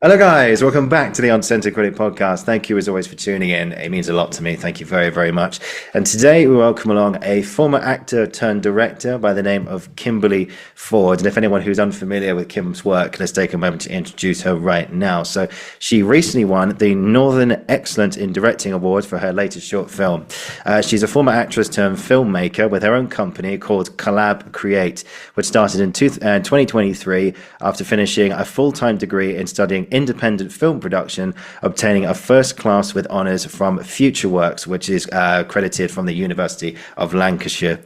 Hello, guys. Welcome back to the Uncensored Critic podcast. Thank you, as always, for tuning in. It means a lot to me. Thank you very, very much. And today we welcome along a former actor turned director by the name of Kimberley Ford. And if anyone who's unfamiliar with Kim's work, let's take a moment to introduce her right now. So she recently won the Northern Excellence in Directing Award for her latest short film. She's a former actress turned filmmaker with her own company called KollabKreate, which started in 2023 after finishing a full-time degree in studying independent film production, obtaining a first class with honours from FutureWorks, which is credited from the University of Lancashire.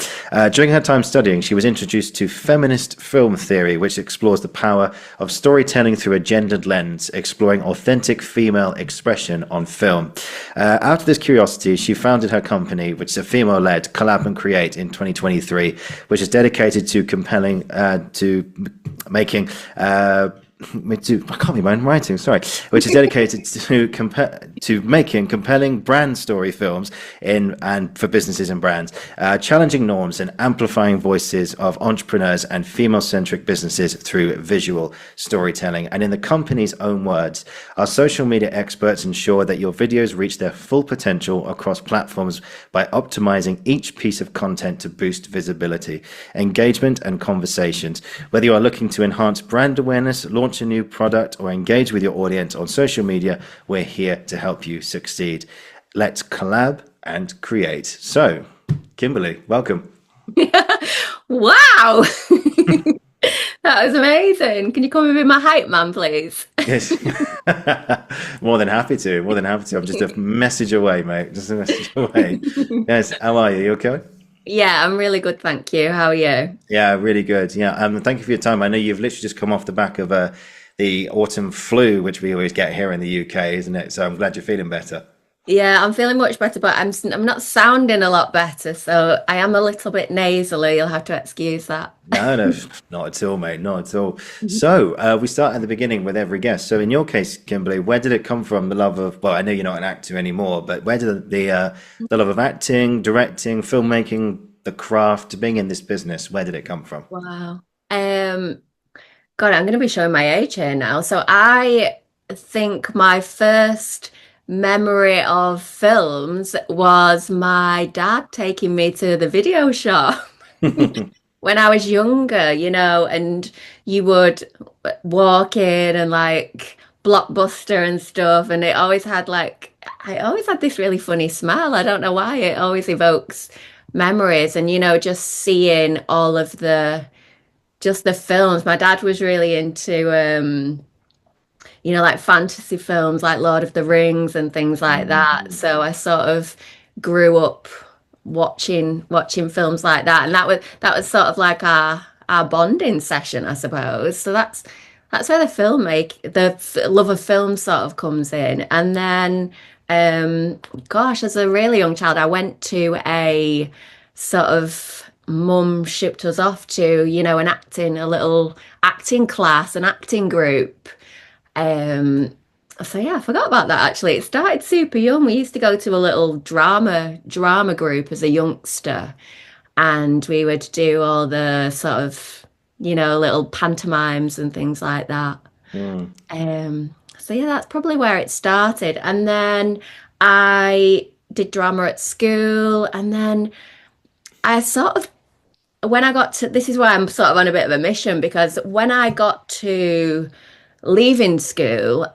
During her time studying, she was introduced to feminist film theory, which explores the power of storytelling through a gendered lens, exploring authentic female expression on film. Out of this curiosity, she founded her company, which is a female-led KollabKreate in 2023, which is dedicated to making I can't be mind writing, sorry, which is dedicated to making compelling brand story films and for businesses and brands, challenging norms and amplifying voices of entrepreneurs and female-centric businesses through visual storytelling. And in the company's own words, our social media experts ensure that your videos reach their full potential across platforms by optimizing each piece of content to boost visibility, engagement, and conversations. Whether you are looking to enhance brand awareness, launch a new product, or engage with your audience on social media, we're here to help you succeed. Let's collab and create. So, Kimberley, welcome. Wow. That was amazing. Can you come and be my hype man, please? Yes. More than happy to. More than happy to. I'm just a message away, mate. Just a message away. Yes. How are you? You okay? Yeah, I'm really good, thank you. How are you? Yeah, really good. Yeah, thank you for your time. I know you've literally just come off the back of the autumn flu, which we always get here in the UK, isn't it? So I'm glad you're feeling better. Yeah, I'm feeling much better, but I'm not sounding a lot better, so I am a little bit nasally. You'll have to excuse that. No, no, not at all, mate. Not at all. So we start at the beginning with every guest. So in your case, Kimberley, where did it come from? The love of, well, I know you're not an actor anymore, but where did the love of acting, directing, filmmaking, the craft, being in this business, where did it come from? Wow. God, I'm going to be showing my age here now. So I think my first memory of films was my dad taking me to the video shop when I was younger, and you would walk in and like Blockbuster and stuff, and I always had this really funny smell. I don't know why. It always evokes memories, and just seeing all of the films. My dad was really into like fantasy films like Lord of the Rings and things like that. So I sort of grew up watching films like that. And that was sort of like our bonding session, I suppose. So that's where the love of film sort of comes in. And then gosh, as a really young child, I went to a sort of mum shipped us off to, a little acting class, an acting group. So yeah, I forgot about that actually. It started super young. We used to go to a little drama group as a youngster, and we would do all the sort of, little pantomimes and things like that. Mm. So yeah, that's probably where it started. And then I did drama at school, and then I sort of when I got to this is why I'm sort of on a bit of a mission, because when I got to leaving school,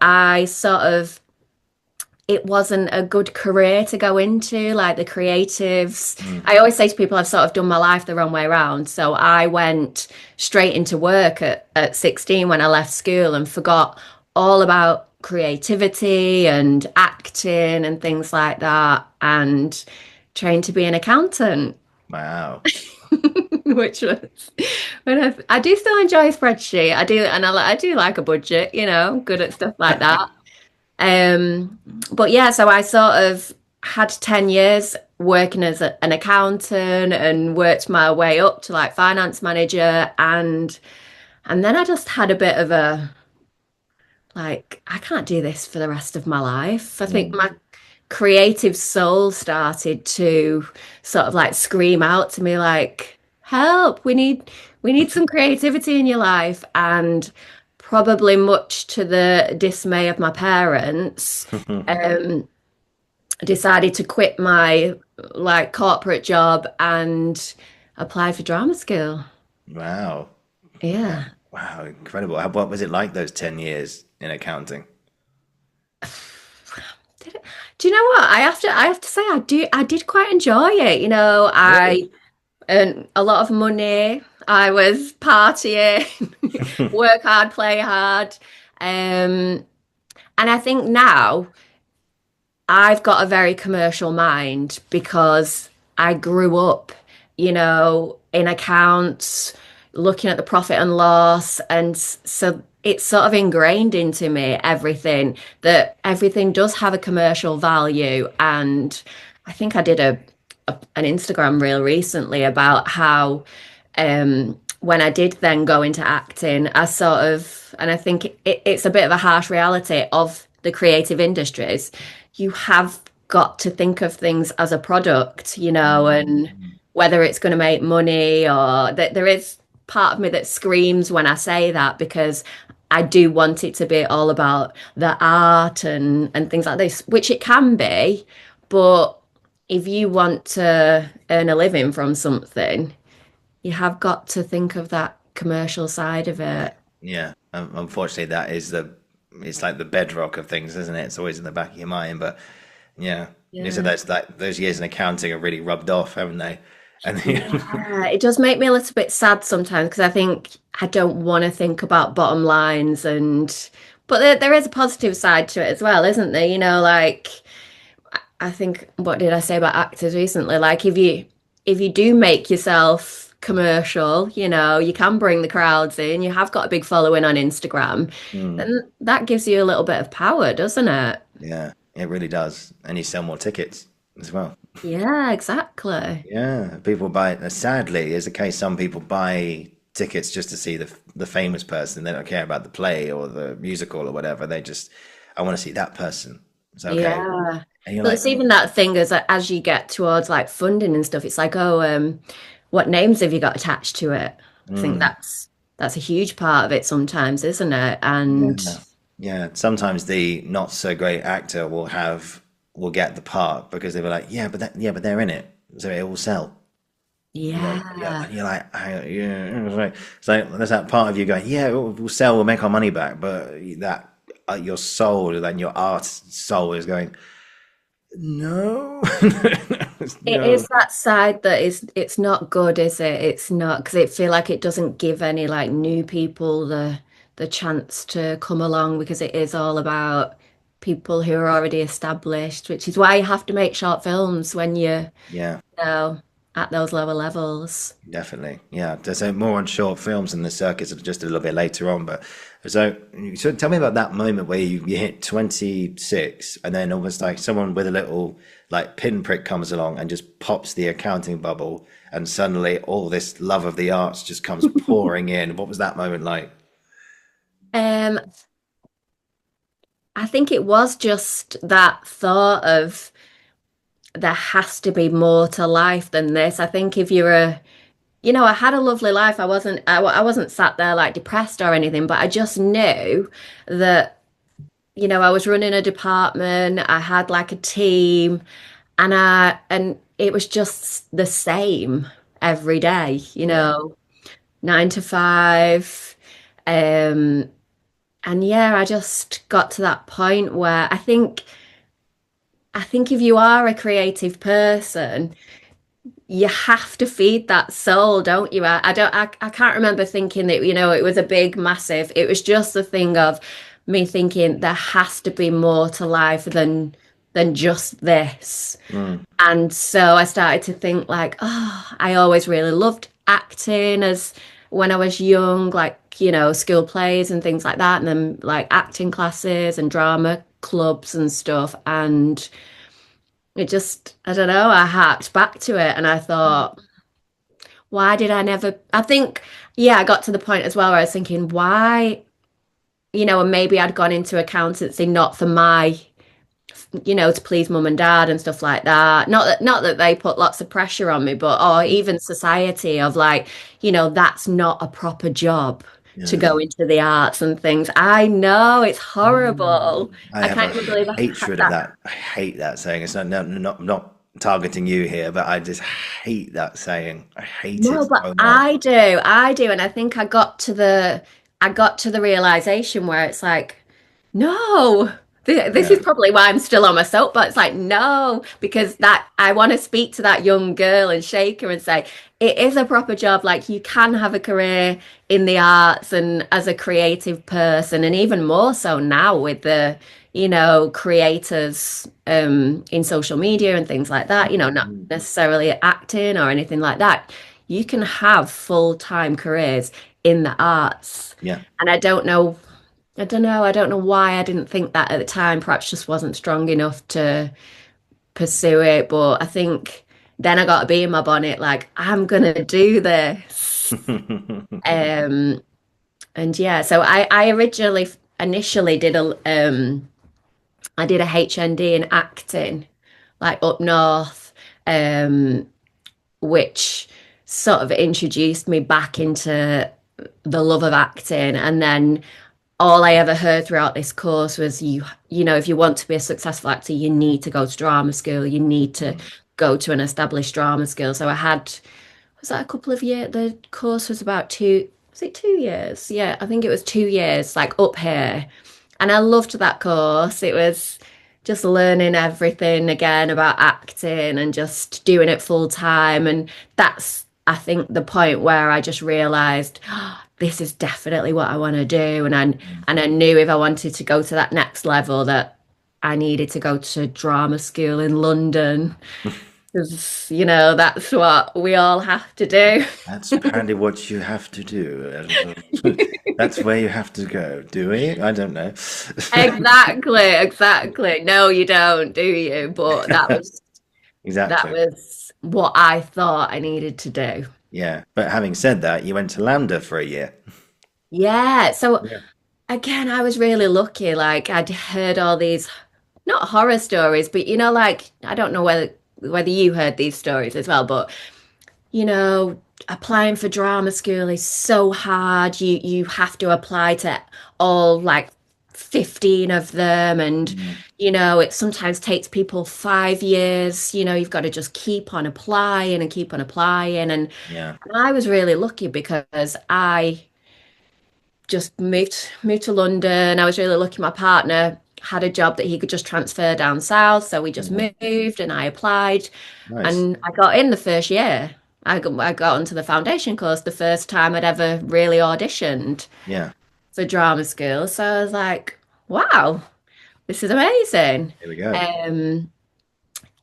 it wasn't a good career to go into, like the creatives. I always say to people, I've sort of done my life the wrong way around. So I went straight into work at 16 when I left school and forgot all about creativity and acting and things like that, and trained to be an accountant. Wow. Which was when I do still enjoy a spreadsheet. I do, and I do like a budget, good at stuff like that. But yeah, so I sort of had 10 years working as an accountant and worked my way up to like finance manager, and then I just had a bit of a like, I can't do this for the rest of my life. I think my creative soul started to sort of like scream out to me like, help, we need some creativity in your life. And probably much to the dismay of my parents, um, decided to quit my like corporate job and apply for drama school. Wow. Yeah. Wow, incredible. What was it like those 10 years in accounting? Do you know what? I have to say I did quite enjoy it. Really? I earned a lot of money. I was partying, work hard, play hard. Um, and I think now I've got a very commercial mind because I grew up, in accounts, looking at the profit and loss. And so it's sort of ingrained into me that everything does have a commercial value. And I think I did an Instagram reel recently about how when I did then go into acting, and I think it's a bit of a harsh reality of the creative industries. You have got to think of things as a product, and Mm. whether it's going to make money or that there is part of me that screams when I say that because I do want it to be all about the art and things like this, which it can be, but if you want to earn a living from something, you have got to think of that commercial side of it. Yeah. Unfortunately, it's like the bedrock of things, isn't it? It's always in the back of your mind. But yeah, so Yeah. that's like those years in accounting have really rubbed off, haven't they? And Yeah, it does make me a little bit sad sometimes because I think I don't want to think about bottom lines but there is a positive side to it as well, isn't there? Like I think what did I say about actors recently? Like if you do make yourself commercial, you can bring the crowds in, you have got a big following on Instagram, Mm, then that gives you a little bit of power, doesn't it? yeah, it really does. And you sell more tickets as well. Yeah, exactly. Yeah, people buy. Sadly, is the case. Some people buy tickets just to see the famous person. They don't care about the play or the musical or whatever. They just, I want to see that person. It's okay. Yeah. And you're Well, like, it's even that thing as you get towards like funding and stuff, it's like, oh, what names have you got attached to it? I think mm, that's a huge part of it sometimes, isn't it? And yeah, yeah. Sometimes the not so great actor will get the part because they were like, yeah, but they're in it, so it will sell. Yeah, yeah, yeah, and you're like, yeah, it's like there's that part of you going, yeah, we'll sell, we'll make our money back, but that your soul and your art soul is going, no, it no, is that side that it's not good, is it? It's not because it feel like it doesn't give any like new people the chance to come along because it is all about people who are already established, which is why you have to make short films when yeah. know, at those lower levels. Definitely, yeah. So more on short films and the circuits are just a little bit later on. But so tell me about that moment where you hit 26 and then almost like someone with a little like pinprick comes along and just pops the accounting bubble and suddenly all this love of the arts just comes pouring in. What was that moment like? Um, I think it was just that thought of there has to be more to life than this. I think if you're I had a lovely life. I wasn't sat there like depressed or anything, but I just knew that, I was running a department, I had like a team, and it was just the same every day, Yeah, 9 to 5. Um, and yeah, I just got to that point where I think if you are a creative person, you have to feed that soul, don't you? I can't remember thinking that, it was a big, massive. It was just the thing of me thinking there has to be more to life than just this. mm, And so I started to think like, oh, I always really loved acting as when I was young, like, school plays and things like that, and then like acting classes and drama clubs and stuff. And it just, I don't know, I harked back to it and I mm, thought, why did I never? I think, yeah, I got to the point as well where I was thinking, why, and maybe I'd gone into accountancy not for my, to please mum and dad and stuff like that. Not that they put lots of pressure on me, but or even society of like, that's not a proper job. to Yeah. go into the arts and things. I know it's Mm. horrible. I I have can't a even believe I had hatred of that. that. I hate that saying. It's not targeting you here, but I just hate that saying. I hate it No, but so much. I do, and I think I got to the realization where it's like, no, this is Yeah. probably why I'm still on my soapbox. It's like, no, because that I want to speak to that young girl and shake her and say, it is a proper job. Like you can have a career in the arts and as a creative person, and even more so now with the, creators in social media and things like that, not Mm. necessarily acting or anything like that. You can have full-time careers in the arts. Yeah. And I don't know why I didn't think that at the time. Perhaps just wasn't strong enough to pursue it. But I think then I got to be in my bonnet, like, I'm gonna do this. Um, and yeah, so I originally initially did a I did a HND in acting, like up north, um, which sort of introduced me back into the love of acting. And then all I ever heard throughout this course was if you want to be a successful actor, you need to go to drama school. You need to go to an established drama school. So I had, was that a couple of years? The course was about was it 2 years? Yeah, I think it was 2 years, like up here. And I loved that course. It was just learning everything again about acting and just doing it full time. And that's, I think, the point where I just realized, this is definitely what I want to do. And I knew if I wanted to go to that next level that I needed to go to drama school in London because, that's what we all have to do. That's apparently what you have to do. That's where you have to go. Do we? I don't know. Exactly, exactly. No, you don't, do you? But that Exactly. was what I thought I needed to do. Yeah. But having said that, you went to Lambda for a year. Yeah. So Yeah. again, I was really lucky. Like I'd heard all these, not horror stories, but like I don't know whether you heard these stories as well, but applying for drama school is so hard. You have to apply to all like 15 of them, and Mm. it sometimes takes people 5 years. You've got to just keep on applying and keep on applying. And Yeah. I was really lucky because I just moved to London. I was really lucky my partner had a job that he could just transfer down south, so we just Mhm. moved and I applied Nice. and I got in the first year. I got onto the foundation course the first time I'd ever really auditioned Yeah. for drama school. So I was like, wow, this is amazing. Here we go. Um,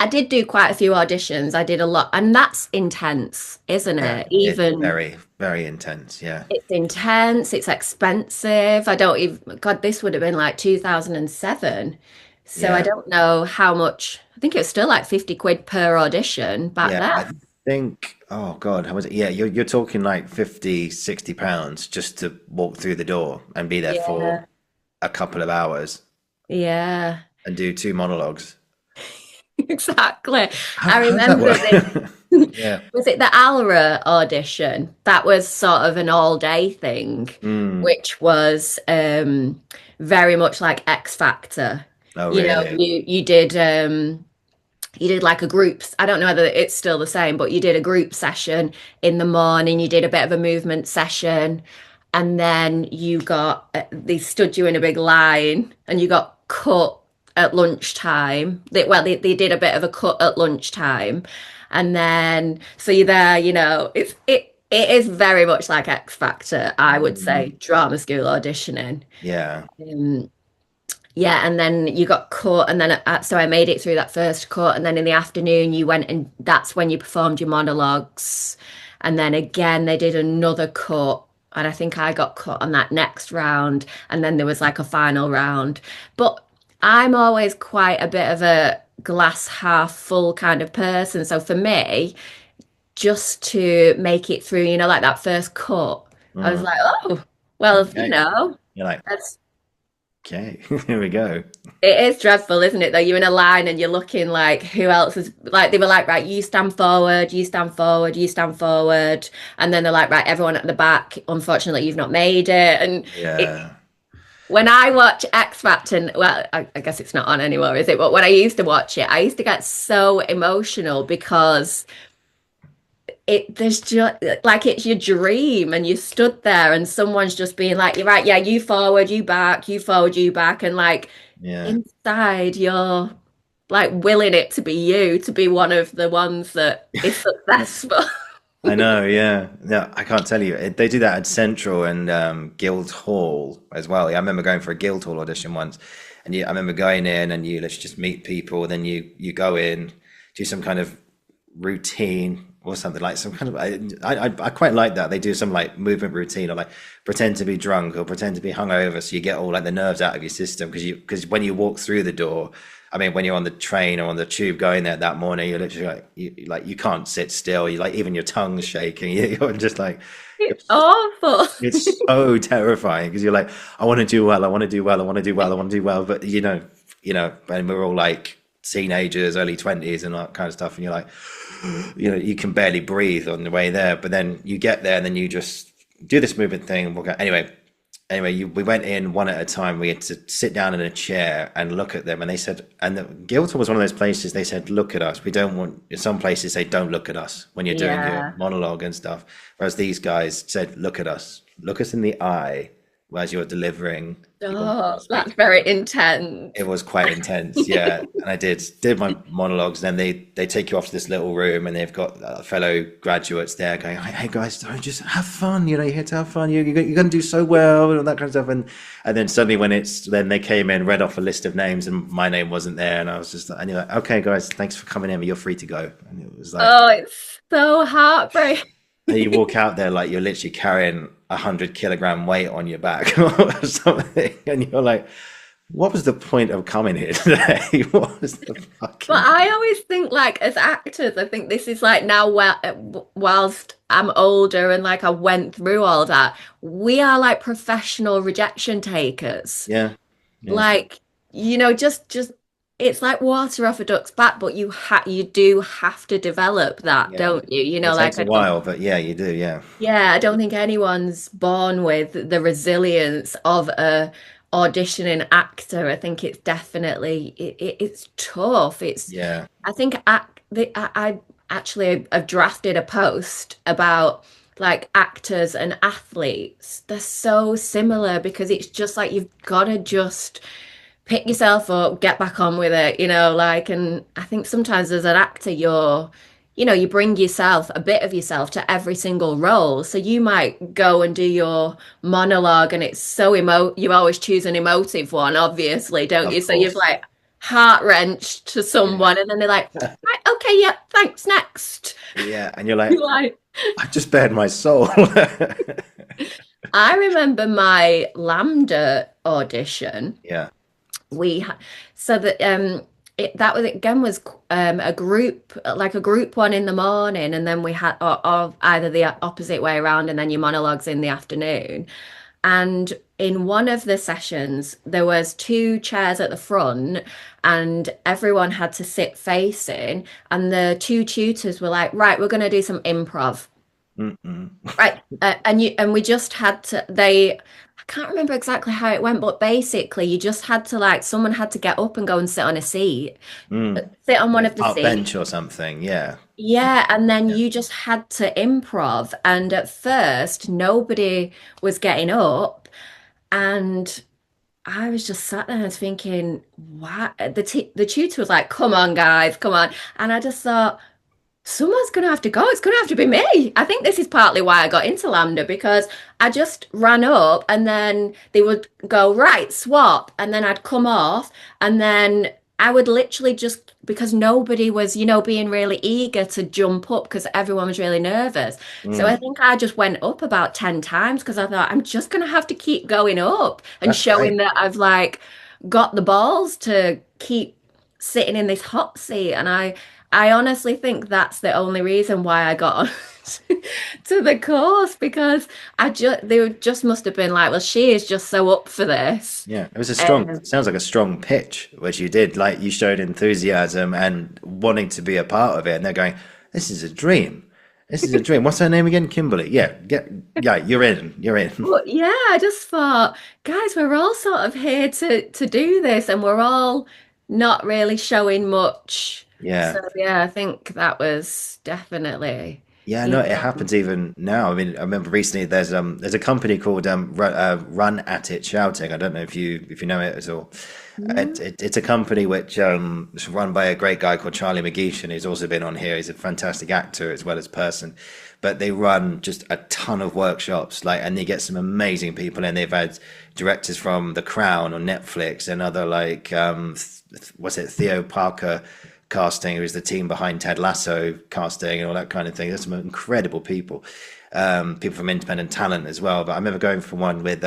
I did do quite a few auditions. I did a lot, and that's intense, isn't Yeah. it? It's Even very, very intense. Yeah. it's intense, it's expensive. I don't even, God, this would have been like 2007. So I Yeah. don't know how much, I think it was still like 50 quid per audition back Yeah. I then. think, oh God, how was it? Yeah. You're talking like 50, 60 pounds just to walk through the door and be there for Yeah. a couple of hours Yeah, and do two monologues. exactly. I How's that remember this. work? Yeah. Was it the Alra audition? That was sort of an all day thing, Mm. which was very much like X Factor. Oh, You know, really? you did like a groups. I don't know whether it's still the same, but you did a group session in the morning, you did a bit of a movement session, and then they stood you in a big line and you got cut at lunchtime. They did a bit of a cut at lunchtime. And then so you're there, it is very much like X Factor, I would say, Mm. drama school auditioning. Yeah. Um, yeah, and then you got cut, and then so I made it through that first cut, and then in the afternoon you went, and that's when you performed your monologues, and then again they did another cut, and I think I got cut on that next round, and then there was like a final round. But I'm always quite a bit of a glass half full kind of person, so for me, just to make it through, like that first cut, I was Mm. like, oh, well, Okay. You're like, that's. Okay, here we go. It is dreadful, isn't it? Though you're in a line and you're looking like who else is like they were like, right, you stand forward, you stand forward, you stand forward, and then they're like, right, everyone at the back, unfortunately, you've not made it. And it Yeah. when I watch X Factor, well, I guess it's not on anymore, is it? But when I used to watch it, I used to get so emotional because there's just like it's your dream and you stood there and someone's just being like, you're right, yeah, you forward, you back, you forward, you back, and like Yeah. inside you're like willing it to be you to be one of the ones that is successful. I know, yeah. Yeah, I can't tell you. They do that at Central and Guildhall as well. Yeah, I remember going for a Guildhall audition once, and I remember going in and let's just meet people. Then you go in, do some kind of routine or something like some kind of. I quite like that. They do some like movement routine or like pretend to be drunk or pretend to be hungover, so you get all like the nerves out of your system because when you walk through the door. I mean, when you're on the train or on the tube going there that morning, you're literally you can't sit still. You like even your tongue's shaking. You're just like It's it's, awful. it's so terrifying because you're like, I want to do well, I want to do well, I want to do well, I want to do well, but and we're all like teenagers, early 20s, and all that kind of stuff, and you're like, you can barely breathe on the way there, but then you get there, and then you just do this movement thing, and we'll go anyway, we went in one at a time. We had to sit down in a chair and look at them. And they said, and Guildford was one of those places. They said, "Look at us. We don't want." In some places, they don't look at us when you're doing your Yeah. monologue and stuff. Whereas these guys said, "Look at us. Look us in the eye as you're delivering your Oh, speech." that's very intense. It was quite intense, yeah. And I did my monologues. Then they take you off to this little room, and they've got fellow graduates there going, "Hey guys, don't just have fun. You're here to have fun. You're going to do so well, and all that kind of stuff." And then suddenly then they came in, read off a list of names, and my name wasn't there, and I was just and you're like, "Okay, guys, thanks for coming in. You're free to go." And it was like, Oh, it's so heartbreaking. and you walk out there like you're literally carrying 100 kilogram weight on your back or something, and you're like, what was the point of coming here today? What was the But fucking I always think, like, as actors, I think this is like now, whilst I'm older and like I went through all that, we are like professional rejection takers. yeah, yeah, Like, just it's like water off a duck's back, but you do have to develop that, yeah. don't you? It takes Like a I don't, while, but yeah, you do, yeah, yeah, I don't think anyone's born with the resilience of a auditioning actor. I think it's definitely it's tough. yeah, I think I actually have drafted a post about like actors and athletes. They're so similar because it's just like you've got to just pick yourself up, get back on with it, like, and I think sometimes as an actor, you bring yourself, a bit of yourself to every single role. So you might go and do your monologue and it's so you always choose an emotive one, obviously, don't you? of So you've course, like heart wrenched to yeah, someone and then they're like, right, okay, yeah, thanks, next. yeah, and you're like, You're like, I just bared my soul. I remember my Lambda audition. Yeah, we ha so that that was again was a group like a group one in the morning and then we had or either the opposite way around and then your monologues in the afternoon and in one of the sessions there was two chairs at the front and everyone had to sit facing and the two tutors were like, right, we're going to do some improv. mm-mm. Right. And we just had to I can't remember exactly how it went, but basically you just had to like someone had to get up and go and sit on a seat, Mm. sit on one Like of the park seats. bench or something. Yeah, Yeah, and then yeah, you just had to improv. And at first nobody was getting up and I was just sat there and I was thinking, what? The tutor was like, come on, guys, come on. And I just thought, someone's going to have to go. It's going to have to be me. I think this is partly why I got into Lambda because I just ran up and then they would go, right, swap. And then I'd come off and then I would literally just, because nobody was, being really eager to jump up because everyone was really nervous. So I mm. think I just went up about 10 times because I thought I'm just going to have to keep going up and That's showing great. that I've like got the balls to keep sitting in this hot seat. And I honestly think that's the only reason why I got on to the course, because they just must have been like, well, she is just so up for this. Yeah, it was a strong, Um, sounds like a strong pitch, which you did. Like you showed enthusiasm and wanting to be a part of it, and they're going, "This is a dream. This is a dream." What's her name again? Kimberly. Yeah, yeah, you're in. You're in. but yeah, I just thought, guys, we're all sort of here to do this, and we're all not really showing much. Yeah. So yeah, I think that was definitely, Yeah, you no, it know. happens even now. I mean, I remember recently there's a company called Run at It Shouting. I don't know if you know it at all. It's a company which is run by a great guy called Charlie McGeechan, who's also been on here. He's a fantastic actor as well as person. But they run just a ton of workshops, like, and they get some amazing people in. They've had directors from The Crown on Netflix and other like what's it, Theo Parker casting, who's the team behind Ted Lasso casting and all that kind of thing. There's some incredible people, people from independent talent as well. But I remember going for one with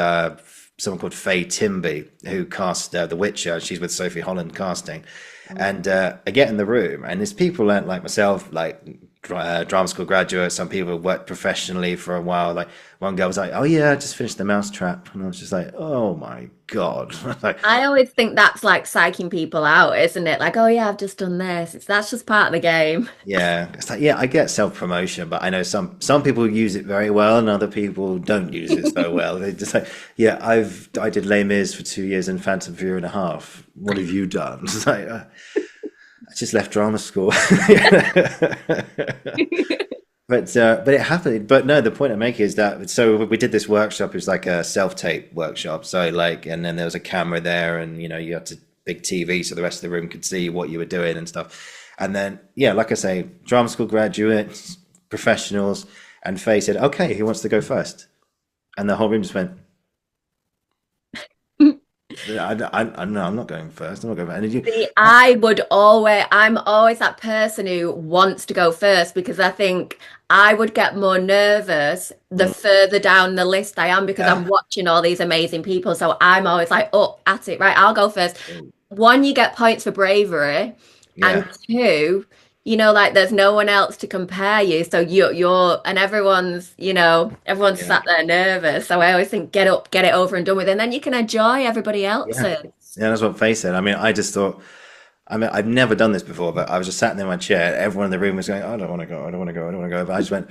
someone called Faye Timby, who cast The Witcher. She's with Sophie Holland casting. And I get in the room, and there's people like myself, like drama school graduates. Some people worked professionally for a while. Like one girl was like, "Oh yeah, I just finished The Mousetrap," and I was just like, "Oh my God!" Like, I always think that's like psyching people out, isn't it? Like, oh yeah, I've just done this. That's just part of the game. yeah, it's like, yeah, I get self-promotion, but I know some people use it very well, and other people don't use it so well. They just like, yeah, I did Les Mis for 2 years and Phantom Fury and a half. What have you done? It's like, I just left drama school. But it happened. But no, the point I'm making is that so we did this workshop. It was like a self-tape workshop. So like, and then there was a camera there, and you had to big TV so the rest of the room could see what you were doing and stuff. And then yeah, like I say, drama school graduates, professionals, and Faye said, "Okay, who wants to go first?" And the whole room just went, No, I'm not going first. I'm not going first." And See, I, I'm always that person who wants to go first, because I think I would get more nervous the mm, further down the list I am, because I'm yeah, watching all these amazing people. So I'm always like, oh, at it, right? I'll go first. One, you get points for bravery, and yeah, two, like there's no one else to compare you. So and everyone's yeah. sat there nervous. So I always think, get up, get it over and done with, and then you can enjoy everybody Yeah. else's. Yeah, that's what Faye said. I mean, I just thought, I mean, I've never done this before, but I was just sat in my chair. Everyone in the room was going, "I don't want to go. I don't want to go. I don't want to go." But I just went,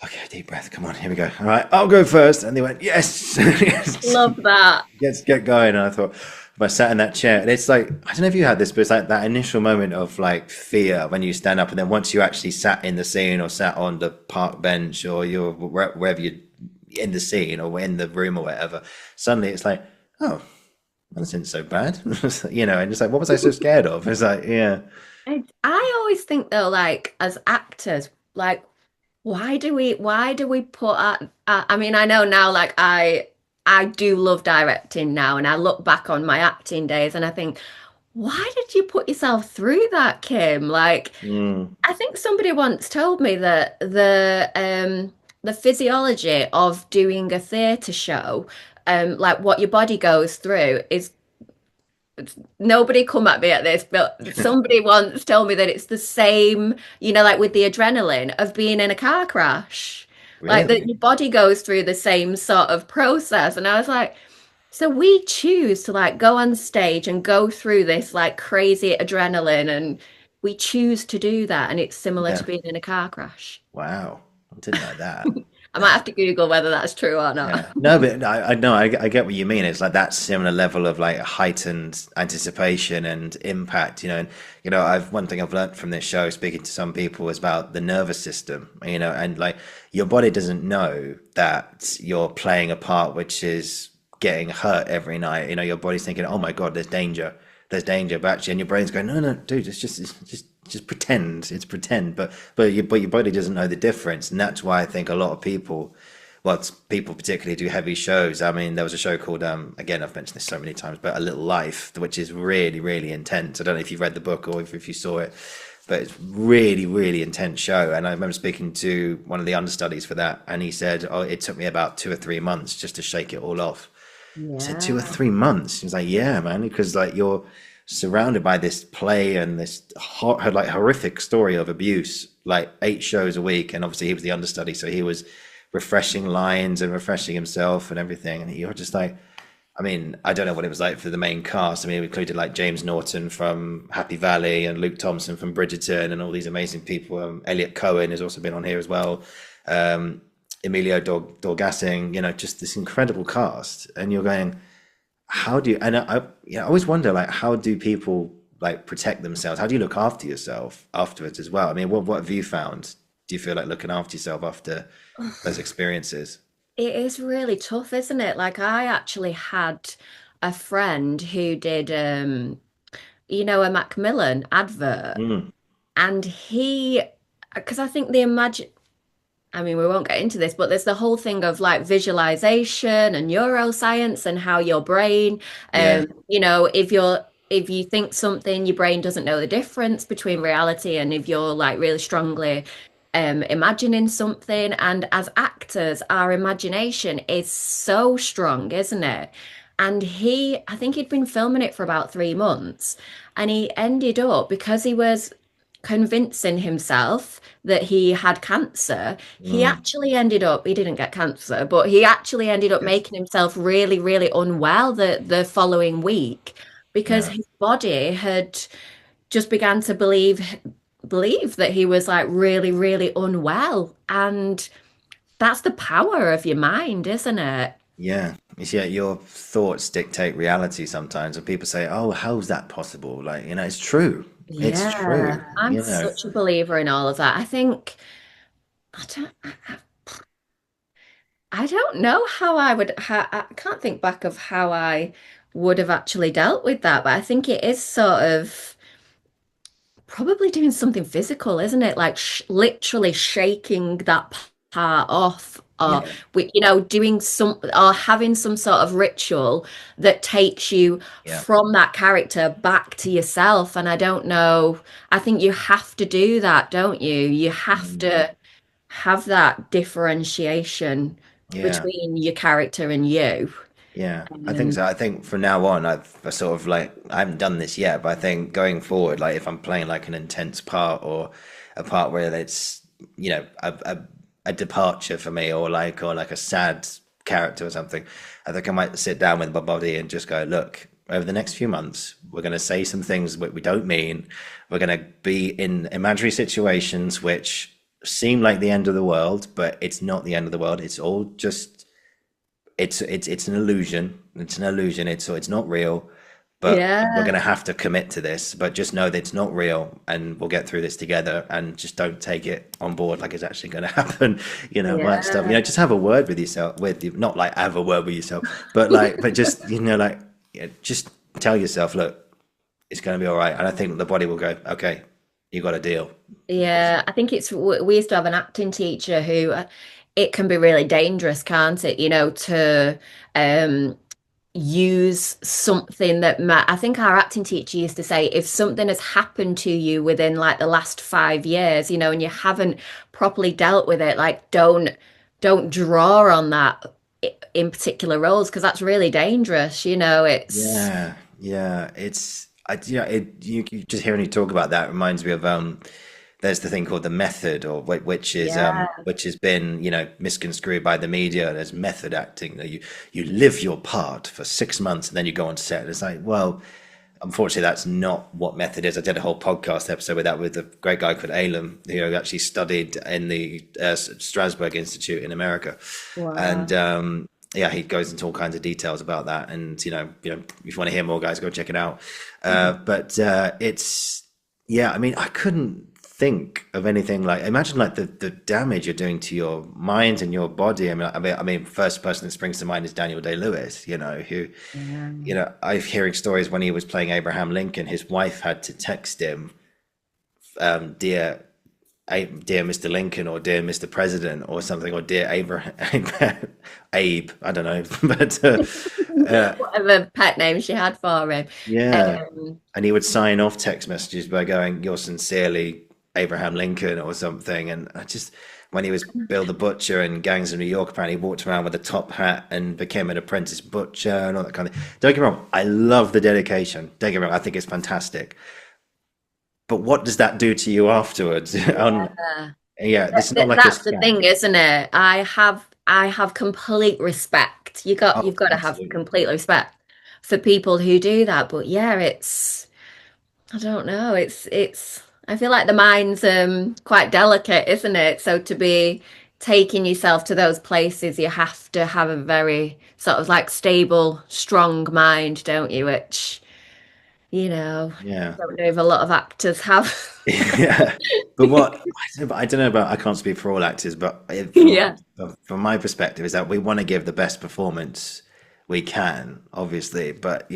"Okay, deep breath. Come on, here we go. All right, I'll go first." And they went, "Yes." Yes. Love that. Let's get going. And I thought, if I sat in that chair, and it's like, I don't know if you had this, but it's like that initial moment of like fear when you stand up. And then once you actually sat in the scene or sat on the park bench or you're wherever you're in the scene or in the room or whatever, suddenly it's like, oh, that isn't so bad. And it's like, what was I so scared of? It's like, yeah, I always think though, like as actors, like why do we put I mean, I know now, like I do love directing now, and I look back on my acting days and I think, why did you put yourself through that, Kim? Like, mm, I think somebody once told me that the physiology of doing a theatre show, like what your body goes through is, nobody come at me at this, but somebody once told me that it's the same, like with the adrenaline of being in a car crash, like that really, your body goes through the same sort of process. And I was like, so we choose to like go on stage and go through this like crazy adrenaline, and we choose to do that, and it's similar to yeah, being in a car crash. wow, I didn't know that. I might have to Google whether that's true or not. Yeah, no, but I know I get what you mean. It's like that similar level of like heightened anticipation and impact, and I've one thing I've learned from this show, speaking to some people, is about the nervous system, and like your body doesn't know that you're playing a part which is getting hurt every night. Your body's thinking, "Oh my God, there's danger," but actually, and your brain's going, "No, no, dude, it's just pretend, it's pretend," but your body doesn't know the difference, and that's why I think a lot of people, well, people particularly do heavy shows. I mean, there was a show called again, I've mentioned this so many times, but A Little Life, which is really, really intense. I don't know if you've read the book or if you saw it, but it's really, really intense show. And I remember speaking to one of the understudies for that, and he said, "Oh, it took me about 2 or 3 months just to shake it all off." I said, "2 or Yeah. 3 months?" He was like, "Yeah, man," because like surrounded by this play and this like horrific story of abuse, like 8 shows a week. And obviously he was the understudy, so he was refreshing lines and refreshing himself and everything. And you're just like, I mean, I don't know what it was like for the main cast. I mean, we included like James Norton from Happy Valley and Luke Thompson from Bridgerton and all these amazing people. Elliot Cohen has also been on here as well. Emilio Dorgasing, just this incredible cast. And you're going, how do you, and I always wonder, like, how do people like protect themselves? How do you look after yourself afterwards as well? I mean, what have you found? Do you feel like looking after yourself after those experiences? It is really tough, isn't it? Like I actually had a friend who did a Macmillan advert, Mm, and he, because I think the imagine I mean, we won't get into this, but there's the whole thing of like visualization and neuroscience and how your brain, yeah, if you think something, your brain doesn't know the difference between reality and if you're like really strongly imagining something. And as actors, our imagination is so strong, isn't it? And I think he'd been filming it for about 3 months, and he ended up because he was convincing himself that he had cancer, mm, he didn't get cancer, but he actually ended up yes, making himself really, really unwell the following week because yeah, his body had just began to believe that he was like really, really unwell. And that's the power of your mind, isn't it? yeah. Yeah, your thoughts dictate reality sometimes, and people say, "Oh, how's that possible?" Like, it's true. It's true. Yeah, I'm such a believer in all of that. I think I don't. I don't know how I can't think back of how I would have actually dealt with that, but I think it is sort of probably doing something physical, isn't it? Like sh literally shaking that part off, or Yeah, doing some or having some sort of ritual that takes you yeah. from that character back to yourself. And I don't know, I think you have to do that, don't you? You have Mm, to have that differentiation yeah. between your character and you. Yeah, I think Um, so. I think from now on, I sort of like, I haven't done this yet, but I think going forward, like if I'm playing like an intense part or a part where it's, a departure for me or like a sad character or something, I think I might sit down with my body and just go, look, over the next few months, we're going to say some things that we don't mean. We're going to be in imaginary situations which seem like the end of the world, but it's not the end of the world. It's all just it's an illusion. It's an illusion. It's not real. But we're yeah, gonna have to commit to this. But just know that it's not real, and we'll get through this together. And just don't take it on board like it's actually going to happen. All that stuff. yeah, Just have a word with yourself. With you, not like have a word with yourself, but just just tell yourself, look, it's going to be all right. And I think the body will go, okay, you got a deal. yeah. I think we used to have an acting teacher who it can be really dangerous, can't it? To um use something that I think our acting teacher used to say, if something has happened to you within like the last 5 years, and you haven't properly dealt with it, like don't draw on that in particular roles because that's really dangerous. It's Yeah, yeah. You just hearing you talk about that reminds me of there's the thing called the method, or yeah, which has been misconstrued by the media as method acting. That you live your part for 6 months and then you go on set. And it's like, well, unfortunately, that's not what method is. I did a whole podcast episode with that with a great guy called Alam, who actually studied in the Strasbourg Institute in America, and wow. yeah, he goes into all kinds of details about that. And if you want to hear more, guys, go check it out. Mhm. But it's yeah. I mean, I couldn't think of anything like imagine like the damage you're doing to your mind and your body. I mean, first person that springs to mind is Daniel Day-Lewis. Who Yeah. I'm hearing stories when he was playing Abraham Lincoln, his wife had to text him, dear, dear Mr. Lincoln, or dear Mr. President, or something, or dear Abraham, Abe, I don't know, but uh, Whatever pet name she had for him. yeah, Um, and he would sign off text messages by going, "You're sincerely Abraham Lincoln," or something, and when he was Bill the Butcher in Gangs of New York. Apparently, he walked around with a top hat and became an apprentice butcher and all that kind of thing. Don't get me wrong, I love the dedication. Don't get me wrong, I think it's fantastic. But what does that do to you afterwards? Yeah. Yeah, this is not like a That's the scam. thing, isn't it? I have complete respect. Oh, You've got to have absolutely. complete respect for people who do that. But yeah, it's I don't know. It's I feel like the mind's quite delicate, isn't it? So to be taking yourself to those places, you have to have a very sort of like stable, strong mind, don't you? Which, I Yeah. don't know if a lot of actors have. Yeah, but I don't know about, I can't speak for all actors, but Yeah. from my perspective is that we want to give the best performance we can, obviously, but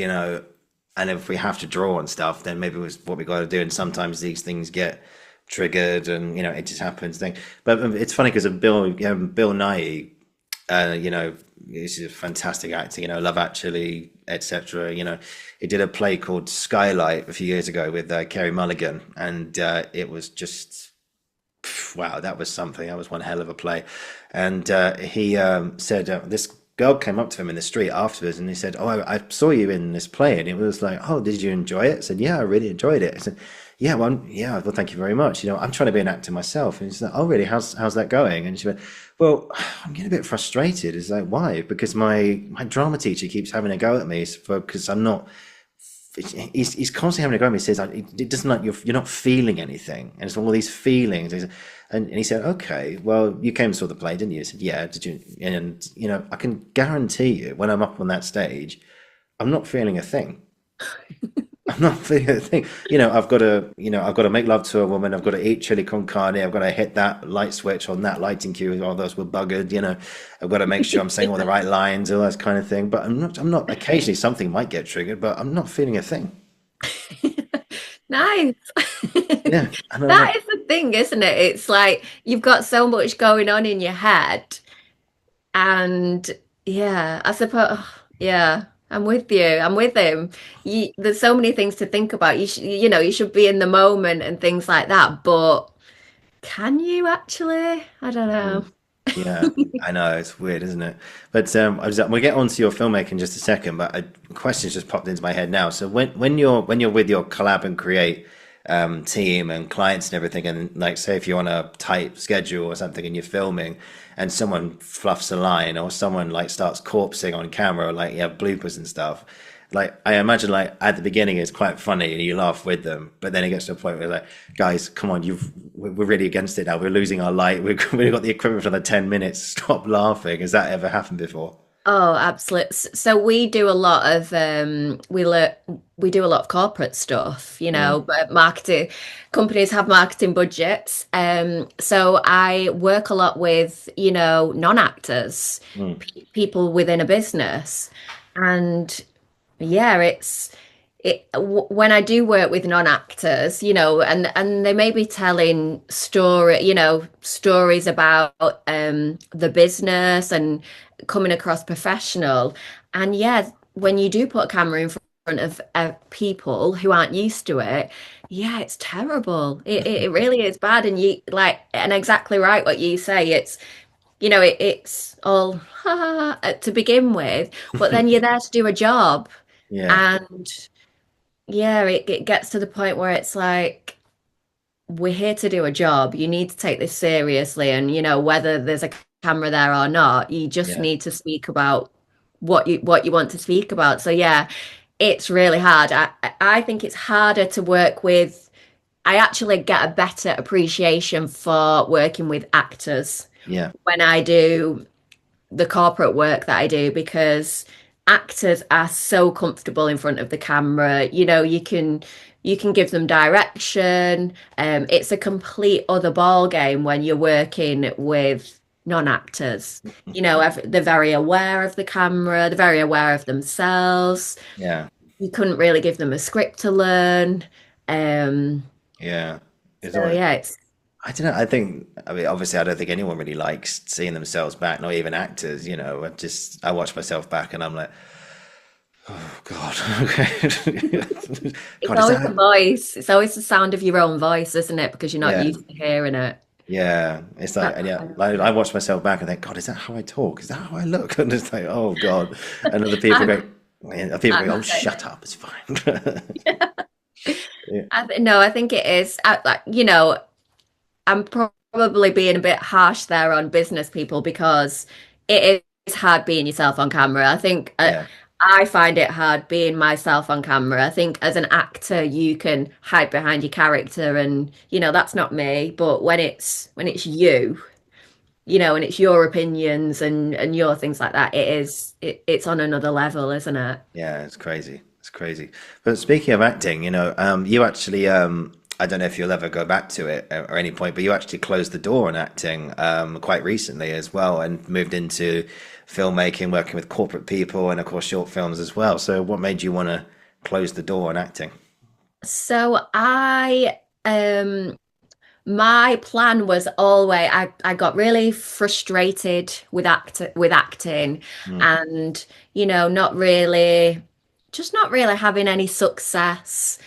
and if we have to draw on stuff, then maybe it's what we got to do. And sometimes these things get triggered, and it just happens. Thing, but it's funny because of Bill Nye, he's a fantastic actor. Love Actually, etc. He did a play called Skylight a few years ago with Kerry Mulligan, and it was just wow, that was something. That was one hell of a play. And he said this girl came up to him in the street afterwards, and he said, "Oh, I saw you in this play," and it was like, "Oh, did you enjoy it?" I said, "Yeah, I really enjoyed it." I said, "Yeah, well, yeah, well, thank you very much. I'm trying to be an actor myself." And she's like, "Oh, really? How's that going?" And she went, "Well, I'm getting a bit frustrated." It's like, "Why?" Because my drama teacher keeps having a go at me because I'm not. He's constantly having a go at me. He says, "It doesn't like you're not feeling anything," and it's all these feelings. And he said, "Okay, well, you came and saw the play, didn't you?" I said, "Yeah, did you?" And I can guarantee you, when I'm up on that stage, I'm not feeling a thing. I'm not feeling a thing. I've got to make love to a woman. I've got to eat chili con carne. I've got to hit that light switch on that lighting cue. All those were buggered. I've got to make sure I'm saying all the right lines, all that kind of thing. But I'm not. I'm not. Occasionally, something might get triggered, but I'm not feeling a thing. Nice. Yeah, and I'm That like, is the thing, isn't it? It's like you've got so much going on in your head, and yeah, I suppose, yeah, I'm with you. I'm with him. There's so many things to think about. You should be in the moment and things like that. But can you actually? I don't know. mm, yeah, I know it's weird, isn't it? But we'll get on to your filmmaking in just a second. But a question just popped into my head now. So when you're with your collab and create team and clients and everything, and like say if you're on a tight schedule or something and you're filming, and someone fluffs a line or someone like starts corpsing on camera, or like you have bloopers and stuff. Like I imagine, like at the beginning, it's quite funny and you laugh with them, but then it gets to a point where like, guys, come on, we're really against it now. We're losing our light. We've got the equipment for the 10 minutes. Stop laughing. Has that ever happened before? Oh, absolutely. So we do a lot of we do a lot of corporate stuff, Mm, but marketing companies have marketing budgets. So I work a lot with, non-actors, mm, people within a business. And yeah, when I do work with non-actors, and they may be telling stories about the business and coming across professional. And yeah, when you do put a camera in front of people who aren't used to it, yeah, it's terrible. It really is bad. And and exactly right what you say. It's all to begin with, but then you're there to do a job. yeah, And yeah, it gets to the point where it's like, we're here to do a job. You need to take this seriously. And, whether there's a camera there or not, you just yeah, need to speak about what you want to speak about. So yeah, it's really hard. I think it's harder to work with. I actually get a better appreciation for working with actors yeah, when I do the corporate work that I do, because actors are so comfortable in front of the camera. You can give them direction. It's a complete other ball game when you're working with non-actors. They're very aware of the camera, they're very aware of themselves. yeah, You couldn't really give them a script to learn. Um, yeah. It's so always, yeah, it's I don't know. I mean, obviously, I don't think anyone really likes seeing themselves back, not even actors. I watch myself back and I'm like, oh God, okay. it's God, is always the that? voice. It's always the sound of your own voice, isn't it? Because you're not Yeah, used to hearing it. Yeah, it's like, That's and yeah, kind of like thing. I watch myself back and think, God, is that how I talk? Is that how I look? And it's like, oh God. And other people I'm, go, and people I'm go, oh, the same. shut up, it's fine. Yeah, No, I think it is. Like, I'm probably being a bit harsh there on business people because it is hard being yourself on camera. I think yeah, I find it hard being myself on camera. I think as an actor, you can hide behind your character, and that's not me. But when it's you, and it's your opinions and your things like that, it's on another level, isn't it? yeah, it's crazy. It's crazy. But speaking of acting, you actually, I don't know if you'll ever go back to it at any point, but you actually closed the door on acting quite recently as well and moved into filmmaking, working with corporate people, and of course short films as well. So what made you want to close the door on acting? So my plan was always I got really frustrated with acting Mm, and not really just not really having any success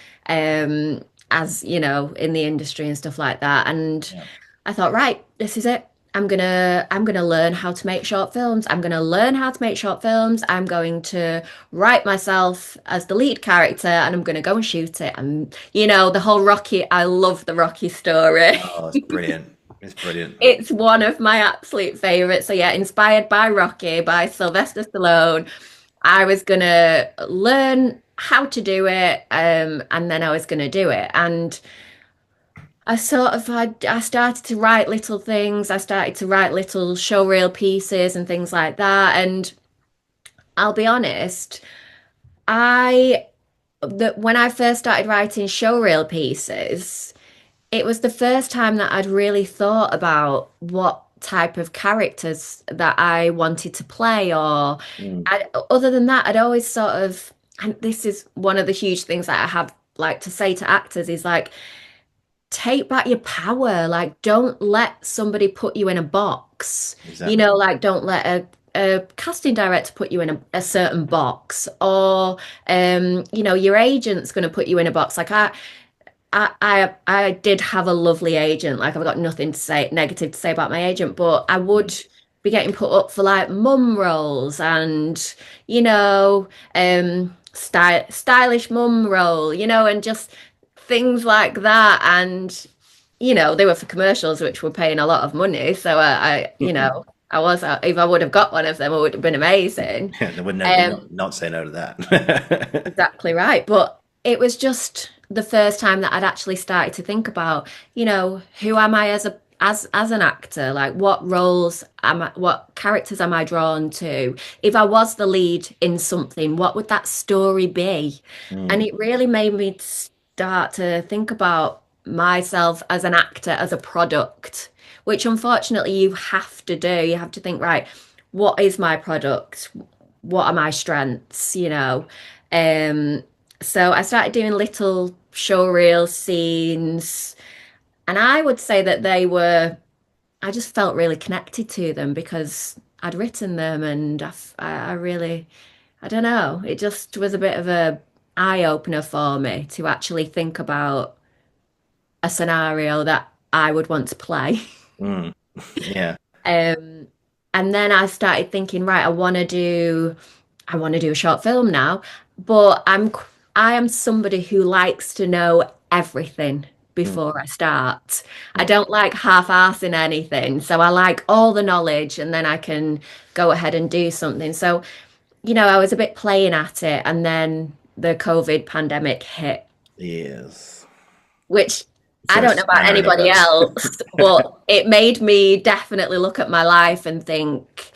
as in the industry and stuff like that. And yeah. I thought, right, this is it. I'm gonna learn how to make short films. I'm gonna learn how to make short films. I'm going to write myself as the lead character and I'm gonna go and shoot it. And the whole Rocky, I love the Rocky story. Oh, it's brilliant. It's brilliant. It's one of my absolute favorites. So yeah, inspired by Rocky by Sylvester Stallone. I was gonna learn how to do it, and then I was gonna do it. And I started to write little things. I started to write little showreel pieces and things like that. And I'll be honest, I that when I first started writing showreel pieces, it was the first time that I'd really thought about what type of characters that I wanted to play, or Mm, other than that, I'd always sort of, and this is one of the huge things that I have like to say to actors is like, take back your power. Like, don't let somebody put you in a box. exactly. Like, don't let a casting director put you in a certain box, or your agent's going to put you in a box. Like, I did have a lovely agent. Like I've got nothing to say negative to say about my agent, but I would Mm, be getting put up for like mum roles and stylish mum role, and just things like that. And they were for commercials which were paying a lot of money. So I was if I would have got one of them, it would have been amazing. Yeah, they would never Um, not say no to that. Exactly right. But it was just the first time that I'd actually started to think about, who am I as an actor? Like what characters am I drawn to? If I was the lead in something, what would that story be? And Mm, it really made me start to think about myself as an actor, as a product, which unfortunately you have to do. You have to think, right, what is my product? What are my strengths, Um, so I started doing little showreel scenes, and I would say that I just felt really connected to them because I'd written them, and I really, I don't know, it just was a bit of a eye opener for me to actually think about a scenario that I would want to play. mm, yeah. Um, and then I started thinking, right, I want to do a short film now, but I am somebody who likes to know everything Mm, before I start. I mm, don't like half-assing anything, so I like all the knowledge, and then I can go ahead and do something. So, I was a bit playing at it, and then the COVID pandemic hit, yes. which I So don't know about spanner in the anybody works. else, but it made me definitely look at my life and think,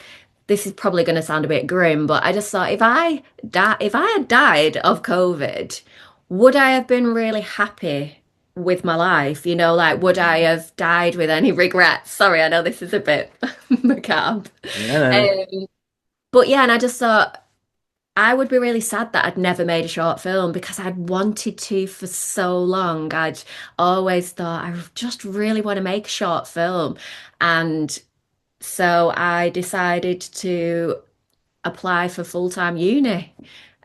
this is probably going to sound a bit grim, but I just thought if I had died of COVID, would I have been really happy with my life? Like would I have died with any regrets? Sorry, I know this is a bit macabre. No, no. Um, but yeah, and I just thought I would be really sad that I'd never made a short film because I'd wanted to for so long. I'd always thought I just really want to make a short film. And so I decided to apply for full-time uni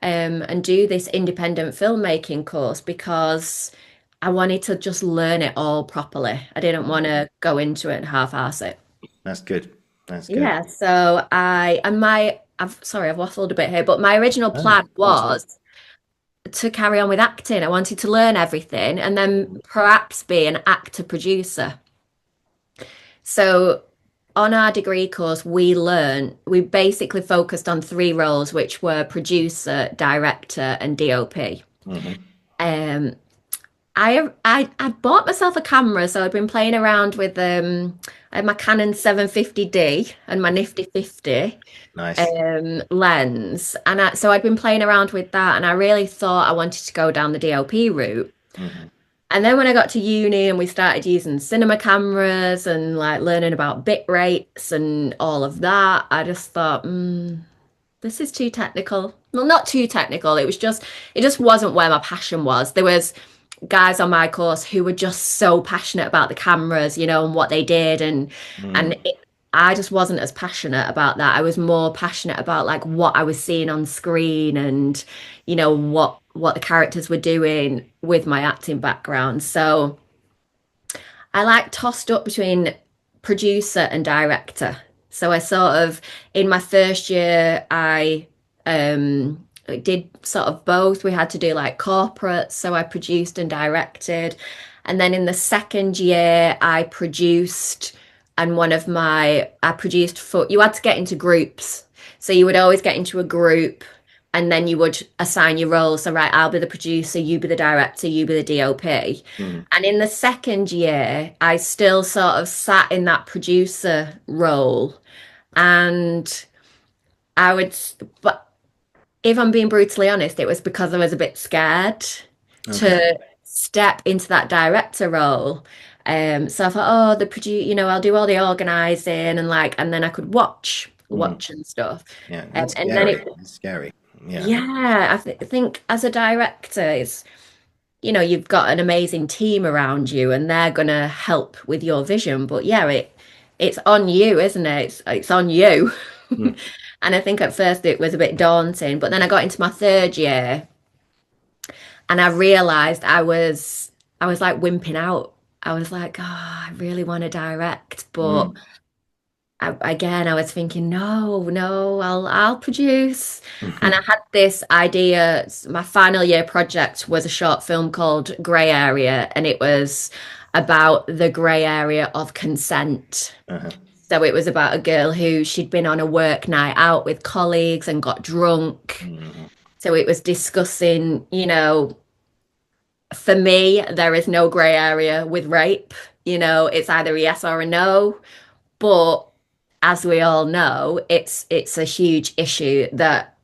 and do this independent filmmaking course because I wanted to just learn it all properly. I didn't want to go into it and half-ass it. That's good. That's good. Yeah, so sorry, I've waffled a bit here, but my original Oh, plan not at all. was to carry on with acting. I wanted to learn everything and then perhaps be an actor producer. So on our degree course, we basically focused on three roles, which were producer, director, and DOP. Hmm. Um, I bought myself a camera, so I'd been playing around with I had my Canon 750D and my Nifty 50 Nice. lens, and so I'd been playing around with that, and I really thought I wanted to go down the DOP route. Hmm. And then when I got to uni and we started using cinema cameras and like learning about bit rates and all of that, I just thought, this is too technical. Well, not too technical. It just wasn't where my passion was. There was guys on my course who were just so passionate about the cameras, and what they did, and Mm. I just wasn't as passionate about that. I was more passionate about like what I was seeing on screen and what the characters were doing with my acting background. So I like tossed up between producer and director. So I sort of in my first year did sort of both. We had to do like corporates, so I produced and directed. And then in the second year I produced and I produced for you had to get into groups. So you would always get into a group and then you would assign your roles. So, right, I'll be the producer, you be the director, you be the DOP. Mm. And in the second year, I still sort of sat in that producer role. And but if I'm being brutally honest, it was because I was a bit scared Okay. to step into that director role. So I thought, oh, I'll do all the organizing and then I could Mm. watch and stuff. Yeah, that's And then scary. It's scary. Yeah. yeah, I think as a director, you've got an amazing team around you and they're gonna help with your vision. But yeah, it's on you, isn't it? It's on you. Mm. And I think at first it was a bit daunting, but then I got into my third year and I realized I was like wimping out. I was like, oh, I really want to direct, but Mm. again, I was thinking, no, I'll produce. And I had this idea. My final year project was a short film called Grey Area, and it was about the grey area of consent. Uh-huh. So it was about a girl who she'd been on a work night out with colleagues and got drunk. Mm. So it was discussing, for me, there is no grey area with rape. It's either a yes or a no. But as we all know, it's a huge issue that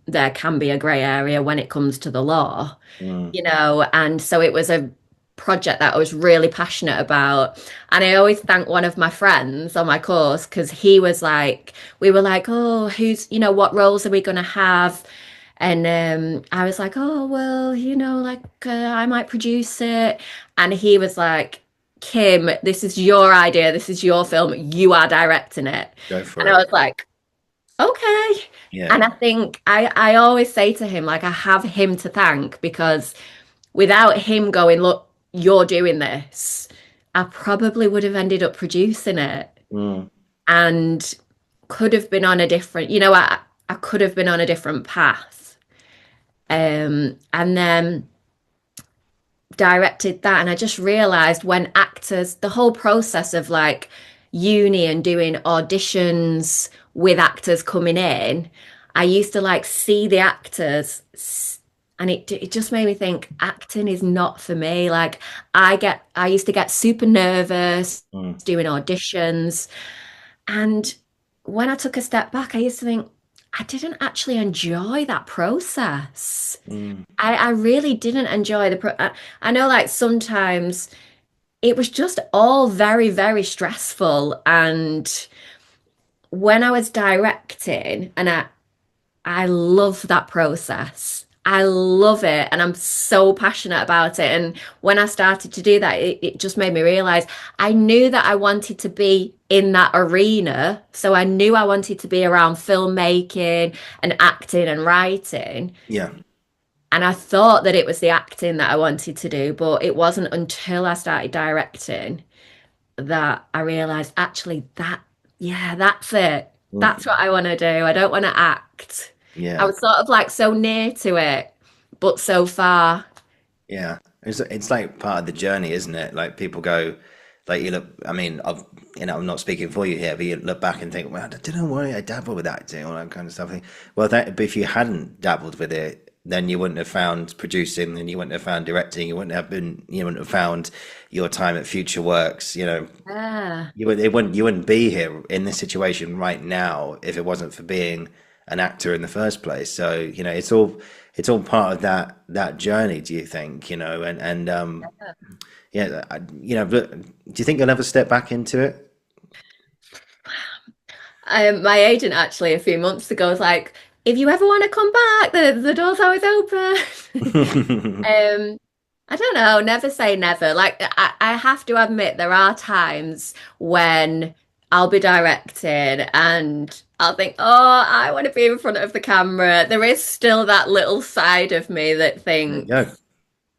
there can be a grey area when it comes to the law, Mm. and so it was a project that I was really passionate about. And I always thank one of my friends on my course because we were like, oh, what roles are we going to have? And I was like, oh, well, I might produce it. And he was like, Kim, this is your idea. This is your film. You are directing it. Go for And I it. was like, okay. Yeah. And I think I always say to him, like, I have him to thank because without him going, look, you're doing this, I probably would have ended up producing it Mm. and could have been on a different, I could have been on a different path. And then directed that and I just realized when actors the whole process of like uni and doing auditions with actors coming in, I used to like see the actors and it just made me think acting is not for me. Like I used to get super nervous Mm. doing auditions, and when I took a step back I used to think I didn't actually enjoy that process. Mm. I really didn't enjoy I know like sometimes it was just all very, very stressful. And when I was directing, and I love that process. I love it and I'm so passionate about it. And when I started to do that, it just made me realize I knew that I wanted to be in that arena. So I knew I wanted to be around filmmaking and acting and writing. Yeah. And I thought that it was the acting that I wanted to do, but it wasn't until I started directing that I realized actually that, yeah, that's it. That's Mm. what I want to do. I don't want to act. I Yeah. was sort of like so near to it, but so far. Yeah, it's like part of the journey, isn't it? Like people go, like you look. I mean, I'm not speaking for you here, but you look back and think, well, I don't know why I dabbled with acting, all that kind of stuff. Well, but if you hadn't dabbled with it, then you wouldn't have found producing, and you wouldn't have found directing, you wouldn't have found your time at Future Works. Yeah. You wouldn't be here in this situation right now if it wasn't for being an actor in the first place. So, it's all part of that journey, do you think? Yeah, but do you think you'll ever step back into it? My agent actually a few months ago was like, if you ever want to come back, the door's always open. Um, I don't know, never say never. Like I have to admit there are times when I'll be directing and I'll think, oh, I want to be in front of the camera. There is still that little side of me that There you go. thinks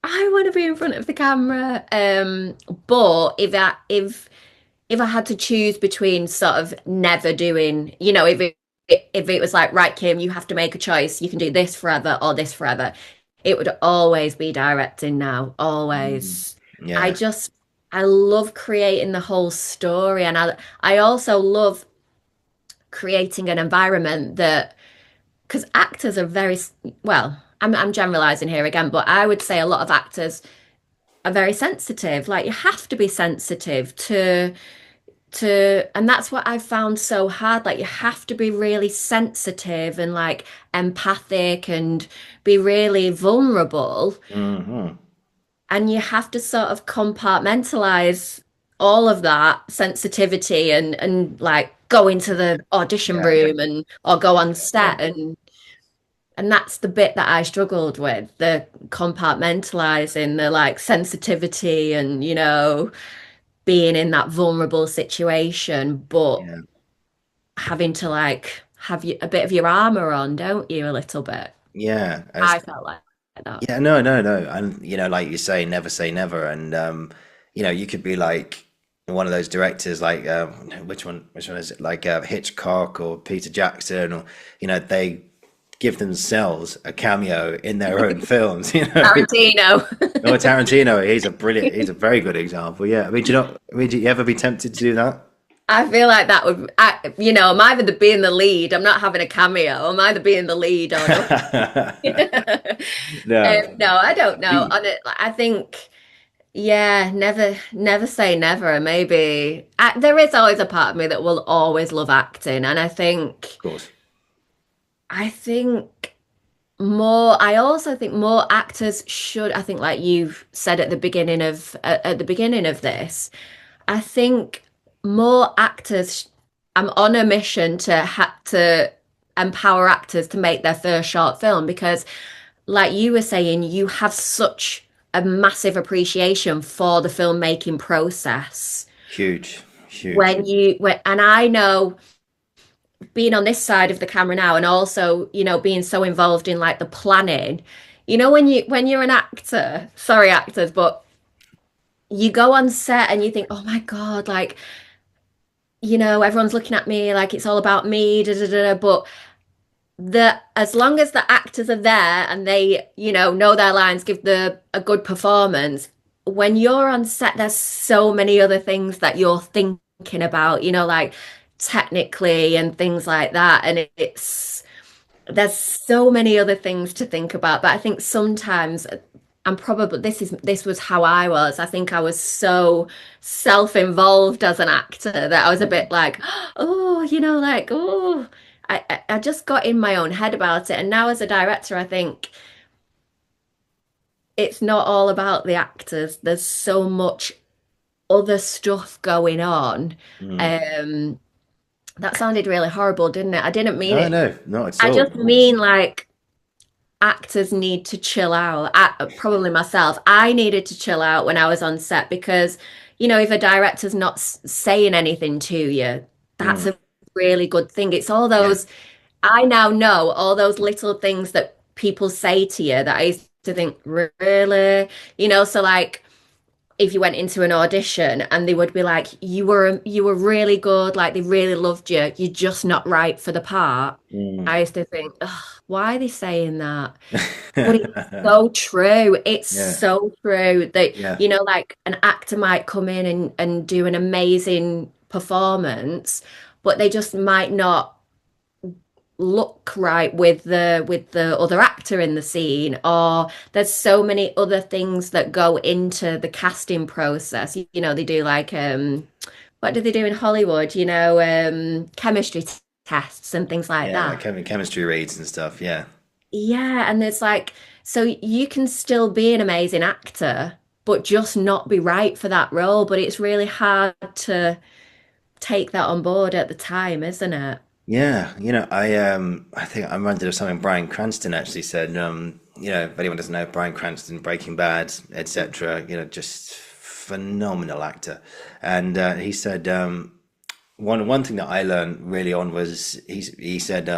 I want to be in front of the camera. But if I had to choose between sort of never doing, if it was like, right, Kim, you have to make a choice. You can do this forever or this forever. It would always be directing now, Mm. always. I Yeah, just I love creating the whole story, and I also love creating an environment that because actors are very well. I'm generalizing here again, but I would say a lot of actors are very sensitive. Like you have to be sensitive to and that's what I've found so hard. Like you have to be really sensitive and like empathic and be really vulnerable, hmm, and you have to sort of compartmentalize all of that sensitivity and like go into the audition yeah, room and or go on yeah, set, and that's the bit that I struggled with, the compartmentalizing, the like sensitivity and being in that vulnerable situation, but yeah, having to like have a bit of your armor on, don't you, a little bit? yeah. I felt like that. Yeah, no, no, no. And like you say never. And you could be like one of those directors, like which one is it? Like Hitchcock or Peter Jackson, or they give themselves a cameo in their own films. Tarantino. Or Tarantino, he's a very good example. Yeah, I mean, do you ever be tempted to do that? I feel like that would, I'm either being the lead, I'm not having a cameo, I'm either being the lead or not. No. No, I don't know. I think, yeah, never say never. Maybe there is always a part of me that will always love acting, and Of course. I think more. I also think more actors should. I think, like you've said at the beginning of this, I think more actors. I'm on a mission to empower actors to make their first short film because, like you were saying, you have such a massive appreciation for the filmmaking process Huge, huge. and I know being on this side of the camera now and also being so involved in like the planning, when you're an actor, sorry actors, but you go on set and you think, oh my God, like everyone's looking at me like it's all about me, da, da, da, da. But as long as the actors are there and they know their lines, give a good performance, when you're on set there's so many other things that you're thinking about, like technically and things like that, and there's so many other things to think about. But I think sometimes I'm probably this was how I was. I think I was so self-involved as an actor that I was a bit like, oh, like, oh, I just got in my own head about it. And now as a director, I think it's not all about the actors. There's so much other stuff going on. Mm. Um, that sounded really horrible, didn't it? I didn't mean No, it. no, not at I all. just mean like actors need to chill out. Probably myself. I needed to chill out when I was on set because, if a director's not saying anything to you, that's Mm. a really good thing. It's all Yeah, those, I now know all those little things that people say to you that I used to think, really? You know, so like if you went into an audition and they would be like, you were really good, like they really loved you, you're just not right for the part. Mm. I used to think, ugh, why are they saying that? But it's so true. It's Yeah, so true that, yeah, you know, like an actor might come in and do an amazing performance, but they just might not look right with the other actor in the scene, or there's so many other things that go into the casting process. You know, they do like what do they do in Hollywood? You know, chemistry tests and things like yeah. Like that. chemistry reads and stuff. Yeah, Yeah, and there's like, so you can still be an amazing actor, but just not be right for that role. But it's really hard to take that on board at the time, isn't it? yeah. I think I'm reminded of something Bryan Cranston actually said. If anyone doesn't know, Bryan Cranston, Breaking Bad, etc. Just phenomenal actor, and he said one thing that I learned really on was he said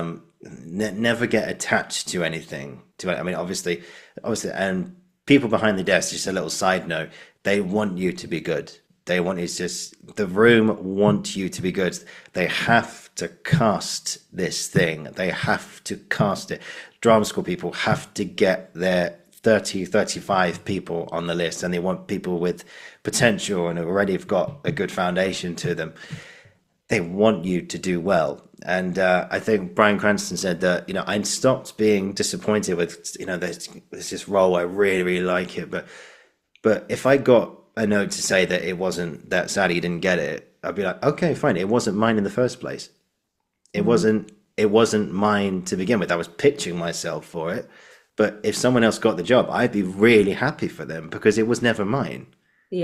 never get attached to anything. I mean, obviously, and people behind the desk. Just a little side note: they want you to be good. They want it's just the room want you to be good. They have to cast this thing. They have to cast it. Drama school people have to get their 30, 35 people on the list, and they want people with potential and already have got a good foundation to them. They want you to do well. And I think Bryan Cranston said that, I stopped being disappointed with, there's this role, I really, really like it. But if I got a note to say that it wasn't that sad he didn't get it, I'd be like, okay, fine. It wasn't mine in the first place. It Mm. wasn't mine to begin with. I was pitching myself for it. But if someone else got the job, I'd be really happy for them because it was never mine.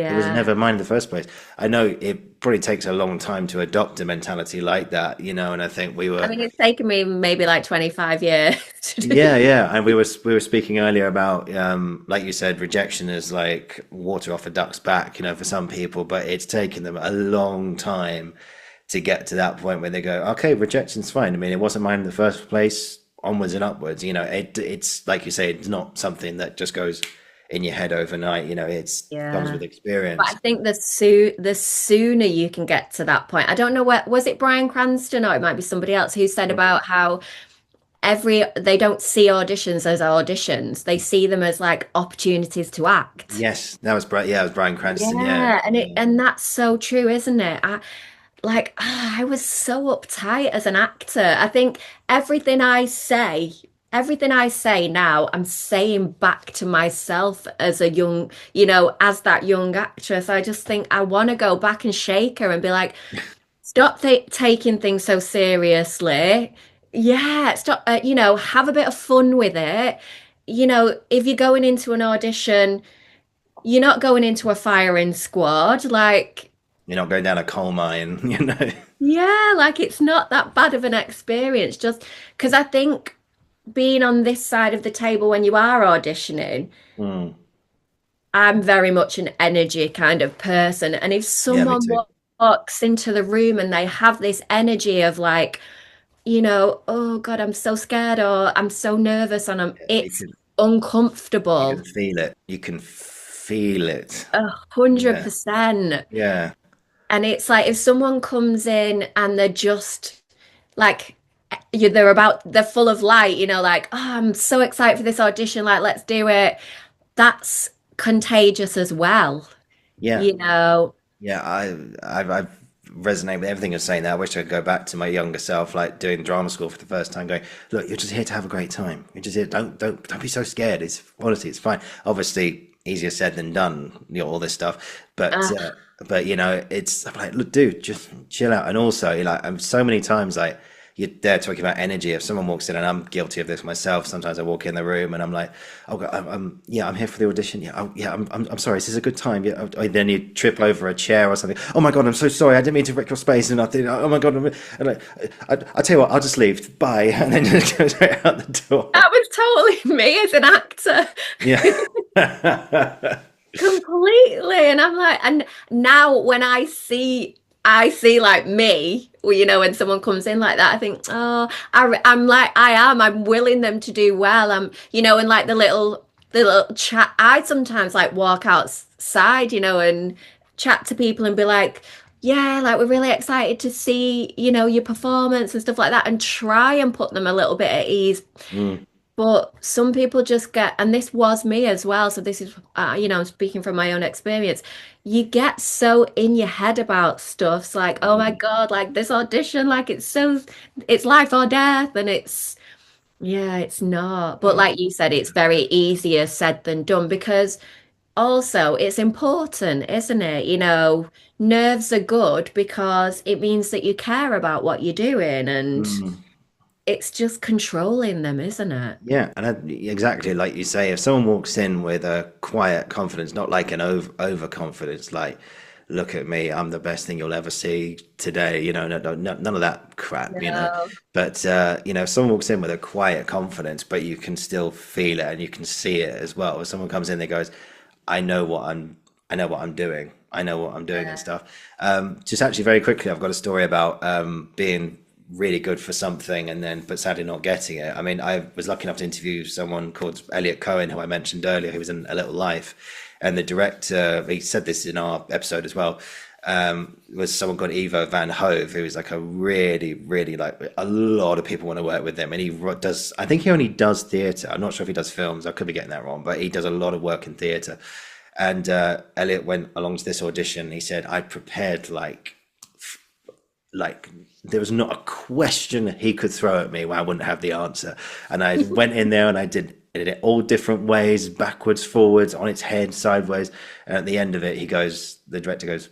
It was Yeah. never mine in the first place. I know it probably takes a long time to adopt a mentality like that, and I think we I were, mean, it's taken me maybe like 25 years to do. yeah, yeah, and we were speaking earlier about, like you said, rejection is like water off a duck's back, for some people, but it's taken them a long time to get to that point where they go, okay, rejection's fine. I mean, it wasn't mine in the first place, onwards and upwards. It's like you say, it's not something that just goes in your head overnight. It's comes Yeah. with But I experience. think the sooner you can get to that point. I don't know what was it Bryan Cranston or it might be somebody else who said about how they don't see auditions as auditions. They see them as like opportunities to act. Yes, that was Brian. Yeah, it was Bryan Cranston. Yeah, Yeah, and it yeah, and that's so true, isn't it? I was so uptight as an actor. I think everything I say, everything I say now, I'm saying back to myself as a young, as that young actress. I just think I want to go back and shake her and be like, stop taking things so seriously. Yeah, stop, have a bit of fun with it. If you're going into an audition, you're not going into a firing squad. Like, you're not going down a coal mine. yeah, like it's not that bad of an experience. Just because I think being on this side of the table when you are auditioning, Mm. I'm very much an energy kind of person. And if Yeah, me someone too. walks into the room and they have this energy of like, oh God, I'm so scared or I'm so nervous and Yeah, it's you can uncomfortable. feel it. You can feel it. 100%. Yeah, yeah. And it's like if someone comes in and they're just like they're full of light, like, oh, I'm so excited for this audition, like let's do it. That's contagious as well, Yeah, you know. yeah. I've resonate with everything you're saying there. I wish I could go back to my younger self, like doing drama school for the first time, going, look, you're just here to have a great time. You're just here. Don't be so scared. It's honestly, it's fine. Obviously, easier said than done. All this stuff, uh, but it's I'm like, look, dude, just chill out. And also, like, I'm so many times like you're there talking about energy. If someone walks in, and I'm guilty of this myself, sometimes I walk in the room and I'm like, oh, God, yeah, I'm here for the audition. Yeah, I'm sorry. Is this a good time? Yeah. Then you trip over a chair or something. Oh my God, I'm so sorry. I didn't mean to wreck your space. And I think, oh my God, and like, I tell you what, I'll just leave. Bye, and then just go straight out the door. that was totally me as an actor. Yeah. Completely. And I'm like, and now when I see I see like me, well, when someone comes in like that, I think, oh, I'm like, I'm willing them to do well. And like the little chat, I sometimes like walk outside, and chat to people and be like, yeah, like we're really excited to see, your performance and stuff like that, and try and put them a little bit at ease. Mm, But some people just get, and this was me as well. So this is, I'm speaking from my own experience. You get so in your head about stuff. It's like, oh my mm, God, like this audition, like it's life or death. And yeah, it's not. But oh, like you said, it's very easier said than done because also it's important, isn't it? Nerves are good because it means that you care about what you're doing and mm. it's just controlling them, isn't it? Yeah, and exactly like you say, if someone walks in with a quiet confidence, not like an overconfidence, like, look at me, I'm the best thing you'll ever see today, none of that crap. No. But if someone walks in with a quiet confidence, but you can still feel it and you can see it as well. If someone comes in that goes, I know what I'm, I know what I'm doing, I know what I'm doing and Yeah. stuff. Just actually very quickly, I've got a story about being really good for something and then but sadly not getting it. I mean, I was lucky enough to interview someone called Elliot Cohen, who I mentioned earlier, who was in A Little Life, and the director, he said this in our episode as well, was someone called Ivo Van Hove, who is like a really, really, like, a lot of people want to work with him, and does, I think he only does theatre. I'm not sure if he does films, I could be getting that wrong, but he does a lot of work in theatre. And Elliot went along to this audition. He said, I prepared like there was not a question he could throw at me where I wouldn't have the answer. And I went in there and I did it all different ways, backwards, forwards, on its head, sideways. And at the end of it, the director goes,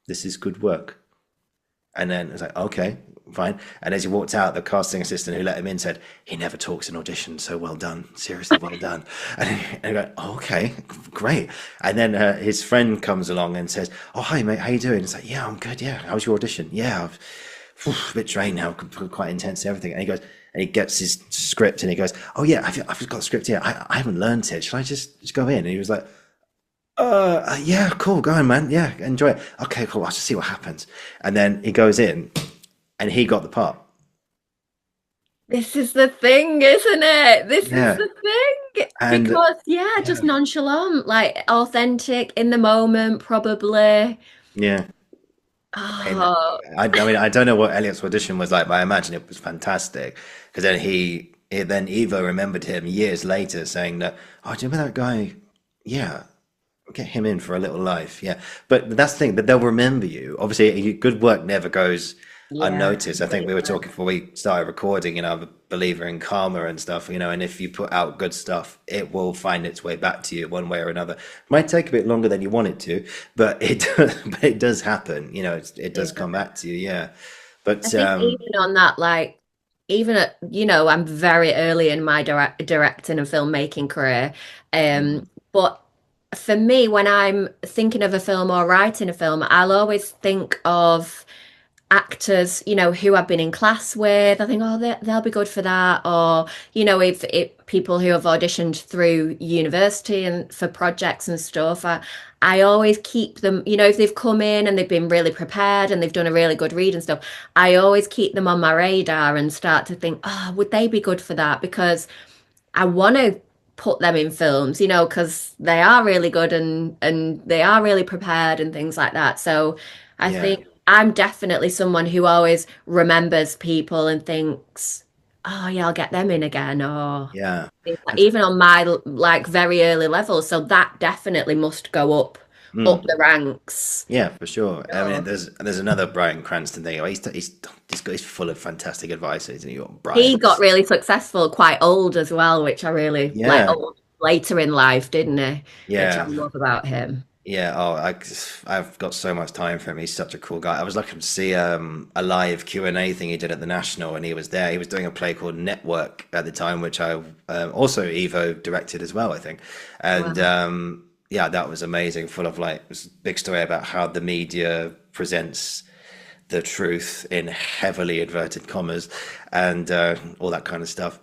"This is good work." And then it's like, okay, fine. And as he walked out, the casting assistant who let him in said, "He never talks in audition, so well done. Seriously, well done." And I go, "Oh, okay, great." And then his friend comes along and says, "Oh, hi, mate, how you doing?" It's like, "Yeah, I'm good. Yeah, how was your audition?" "Yeah, a bit drained now, quite intense and everything." And he goes, and he gets his script and he goes, "Oh, yeah, I've got a script here. I haven't learned it. Should I just go in?" And he was like, yeah, cool, go on, man. Yeah, enjoy it. Okay, cool. I'll just see what happens." And then he goes in, and he got the part. This is the thing, isn't it? This is Yeah, the thing. and Because, yeah, just yeah, nonchalant, like authentic in the moment, probably. yeah. And Oh, I mean, I don't know what Elliot's audition was like, but I imagine it was fantastic. Because then then Eva remembered him years later, saying that, "Oh, do you remember that guy? Yeah, get him in for A Little Life." Yeah, but that's the thing, that they'll remember you. Obviously, good work never goes yeah, unnoticed. I think we were completely. talking before we started recording, I'm a believer in karma and stuff, and if you put out good stuff, it will find its way back to you one way or another. It might take a bit longer than you want it to, but but it does happen. It does come back to you. Yeah, I but think even on that, like, even at, I'm very early in my directing and filmmaking career. mm, But for me, when I'm thinking of a film or writing a film, I'll always think of actors, who I've been in class with. I think, oh, they'll be good for that. Or, if people who have auditioned through university and for projects and stuff, I always keep them, if they've come in and they've been really prepared and they've done a really good read and stuff, I always keep them on my radar and start to think, oh, would they be good for that? Because I want to put them in films, because they are really good and they are really prepared and things like that. So I yeah, think I'm definitely someone who always remembers people and thinks, oh yeah, I'll get them in again, or yeah. And even on my like very early level. So that definitely must go up mm, the ranks. yeah, for sure. I mean, Sure. there's another Bryan Cranston thing. He's full of fantastic advice, isn't he? Brian. He got really successful quite old as well, which I really like, Yeah, old later in life, didn't he? Which I yeah. love about him. Yeah, I've got so much time for him. He's such a cool guy. I was lucky to see a live Q&A thing he did at the National, and he was there. He was doing a play called Network at the time, which I also Evo directed as well, I think. And Wow. yeah, that was amazing. Full of, like, it was a big story about how the media presents the truth in heavily inverted commas and all that kind of stuff.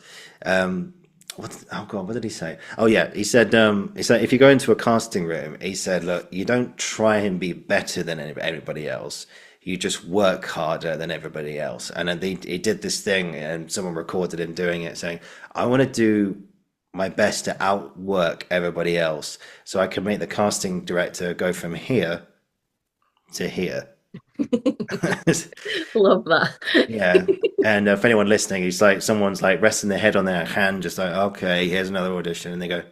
Oh God, what did he say? Oh yeah, he said if you go into a casting room, he said, look, you don't try and be better than anybody else. you just work harder than everybody else. And then he did this thing, and someone recorded him doing it, saying, "I want to do my best to outwork everybody else, so I can make the casting director go from here to here." Love that. Yeah. And for anyone listening, it's like someone's like resting their head on their hand, just like, okay, here's another audition. And they go,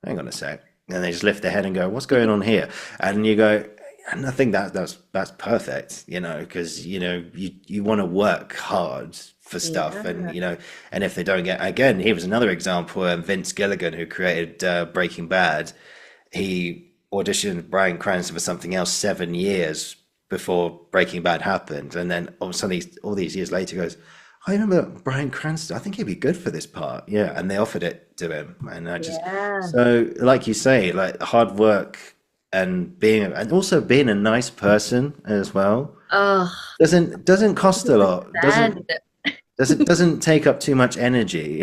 hang on a sec. And they just lift their head and go, what's going on here? And you go, and I think that's perfect, because you want to work hard for stuff, and Yeah. and if they don't get, again, he was another example. Vince Gilligan, who created Breaking Bad, he auditioned Bryan Cranston for something else 7 years before Breaking Bad happened, and then all of a sudden, all these years later, he goes, I remember Bryan Cranston. I think he'd be good for this part. Yeah, and they offered it to him, and I just Yeah. so like you say, like hard work and also being a nice person as well Oh, doesn't cost a lot. Doesn't 100%. doesn't take up too much energy.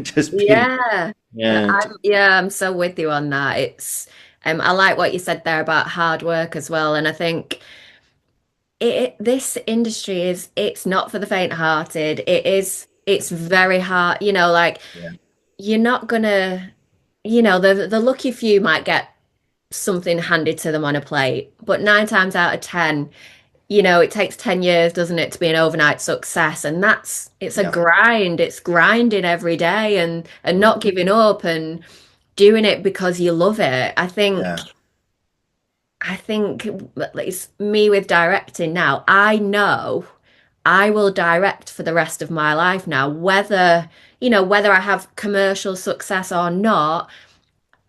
Just being Yeah. yeah I'm so with you on that. I like what you said there about hard work as well. And I think this industry it's not for the faint-hearted. It's very hard, like yeah you're not gonna, the lucky few might get something handed to them on a plate, but 9 times out of 10, it takes 10 years, doesn't it, to be an overnight success. And it's a yeah grind. It's grinding every day and mm, not giving up and doing it because you love it. yeah I think it's me with directing now. I know I will direct for the rest of my life now, whether I have commercial success or not.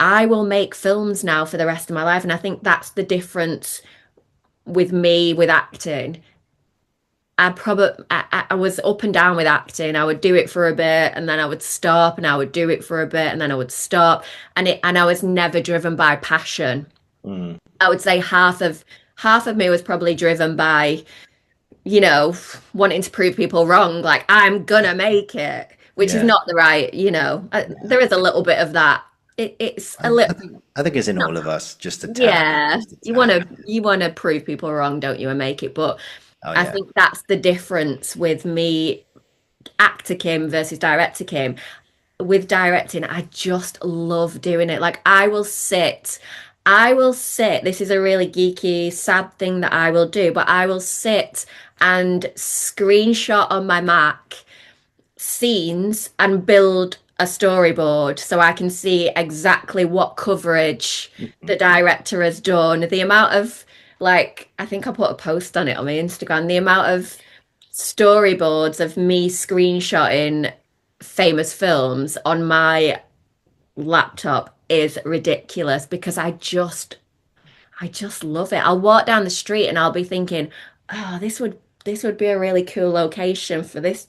I will make films now for the rest of my life. And I think that's the difference with me with acting. I was up and down with acting. I would do it for a bit and then I would stop and I would do it for a bit and then I would stop. And I was never driven by passion. mm, I would say half of me was probably driven by, you know, wanting to prove people wrong, like I'm gonna make it, which is yeah not the right, yeah. there is a little bit of that. It's I, a I little, think I think it's in not, all of us, just a tad, yeah, just a you want tad. to you want to prove people wrong, don't you, and make it. But Oh I yeah think that's the difference with me, actor Kim versus director Kim. With directing, I just love doing it. Like I will sit. This is a really geeky, sad thing that I will do, but I will sit and screenshot on my Mac scenes and build a storyboard so I can see exactly what coverage the director has done. The amount of, like, I think I put a post on it on my Instagram, the amount of storyboards of me screenshotting famous films on my laptop is ridiculous because I just love it. I'll walk down the street and I'll be thinking, oh, this would be a really cool location for this.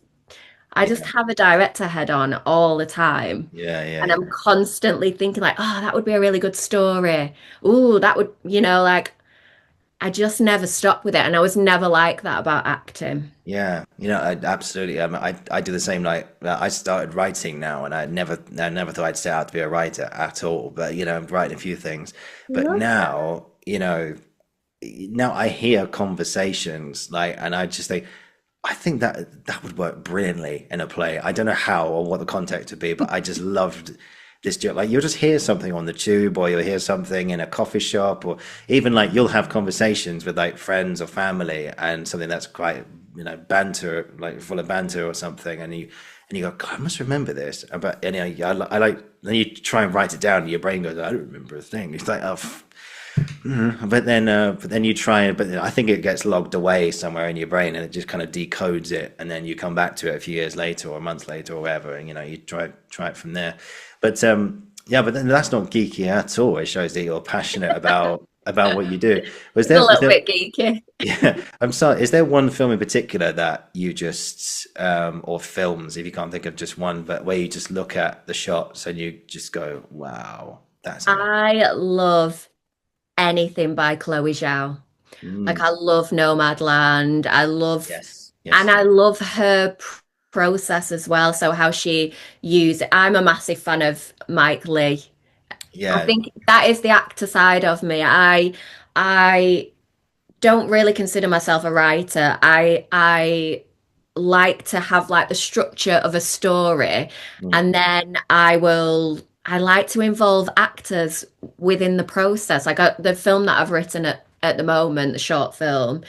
I just yeah have a director head on all the time. yeah yeah And I'm yeah. constantly thinking like, oh, that would be a really good story. Ooh, that would, like I just never stop with it. And I was never like that about acting. Yeah, absolutely. I do the same. Like I started writing now, and I never thought I'd set out to be a writer at all. But I'm writing a few things. But Love that. now I hear conversations like, and I just think, I think that would work brilliantly in a play. I don't know how or what the context would be, but I just loved this joke. Like you'll just hear something on the tube, or you'll hear something in a coffee shop, or even like you'll have conversations with like friends or family, and something that's quite banter, like full of banter or something, and you go, God, I must remember this. But I like then you try and write it down, and your brain goes, I don't remember a thing. It's like, oh. But then you try and, but I think it gets logged away somewhere in your brain, and it just kind of decodes it, and then you come back to it a few years later or months later or whatever, and you try it from there. But yeah, but then that's not geeky at all. It shows that you're passionate about what you do. Was It's a there is little there bit geeky. yeah, I'm sorry. Is there one film in particular that you just or films, if you can't think of just one, but where you just look at the shots and you just go, wow, that's amazing. I love anything by Chloe Zhao. Like Mm, I love Nomadland. yes, And yes, I love her process as well. So how she used it. I'm a massive fan of Mike Lee. I yeah. think that is the actor side of me. I don't really consider myself a writer. I like to have like the structure of a story, Mm. and then I like to involve actors within the process. Like the film that I've written at the moment, the short film,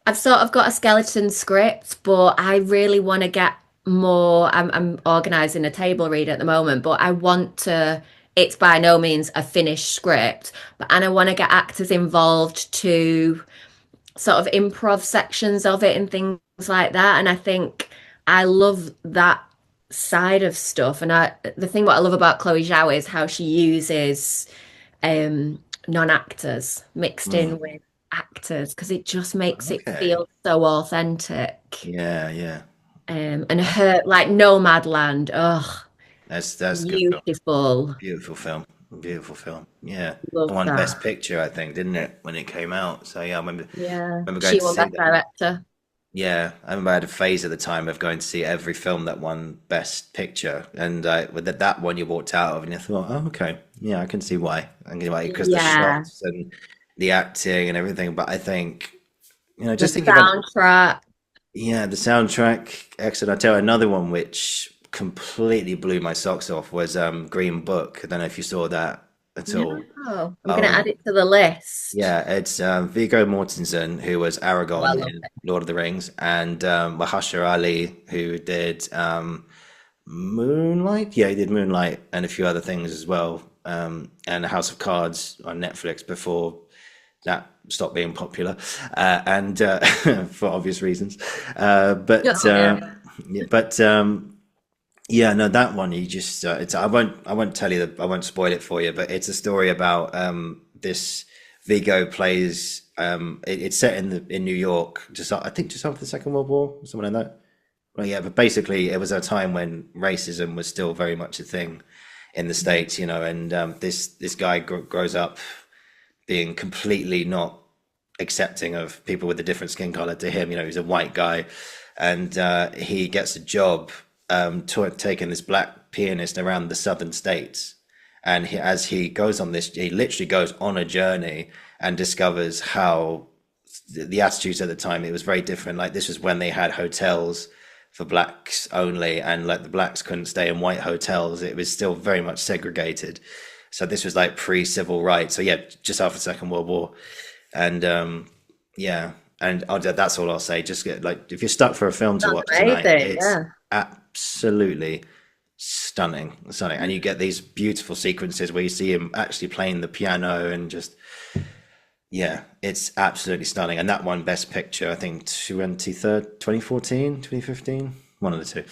I've sort of got a skeleton script, but I really want to get more. I'm organizing a table read at the moment, but I want to. It's by no means a finished script, but and I want to get actors involved to sort of improv sections of it and things like that. And I think I love that side of stuff. And the thing what I love about Chloe Zhao is how she uses non-actors mixed in Mm. with actors because it just makes it Okay. feel so authentic. Yeah, yeah. And her like Nomadland, oh, That's a good film. beautiful. Beautiful film. Beautiful film. Yeah. It Love won Best that. Picture, I think, didn't it, when it came out? So yeah, Yeah, remember going she to won see Best that. Director. Yeah, I remember I had a phase at the time of going to see every film that won Best Picture, and with that one you walked out of, and you thought, oh, okay, yeah, I can see why. I can see why because the Yeah, shots and the acting and everything. But I think, the just thinking about soundtrack. yeah, the soundtrack, excellent. I tell you another one which completely blew my socks off was Green Book. I don't know if you saw that at No, all. I'm gonna Oh, add it to the list. yeah, it's Viggo Mortensen, who was Oh, I Aragorn love in it. Lord of the Rings, and Mahershala Ali, who did Moonlight. Yeah, he did Moonlight and a few other things as well, and House of Cards on Netflix before that stopped being popular, and for obvious reasons. But Oh, yeah. yeah, but yeah, no, that one you just it's I won't tell you I won't spoil it for you, but it's a story about this Vigo plays it's set in New York I think just after the Second World War, something like that. Well, yeah, but basically it was a time when racism was still very much a thing in the States, and this guy grows up being completely not accepting of people with a different skin color to him. He's a white guy, and he gets a job taking this black pianist around the southern states. And as he goes on this, he literally goes on a journey and discovers how the attitudes at the time it was very different. Like this was when they had hotels for blacks only, and like the blacks couldn't stay in white hotels. It was still very much segregated. So this was like pre-civil rights. So yeah, just after the Second World War, and yeah, and that's all I'll say. Just get like if you're stuck for a film to Sounds watch tonight, amazing. it's Yeah. absolutely stunning, stunning, and you get these beautiful sequences where you see him actually playing the piano and just yeah, it's absolutely stunning. And that one Best Picture, I think 2014, 2015, one of the two.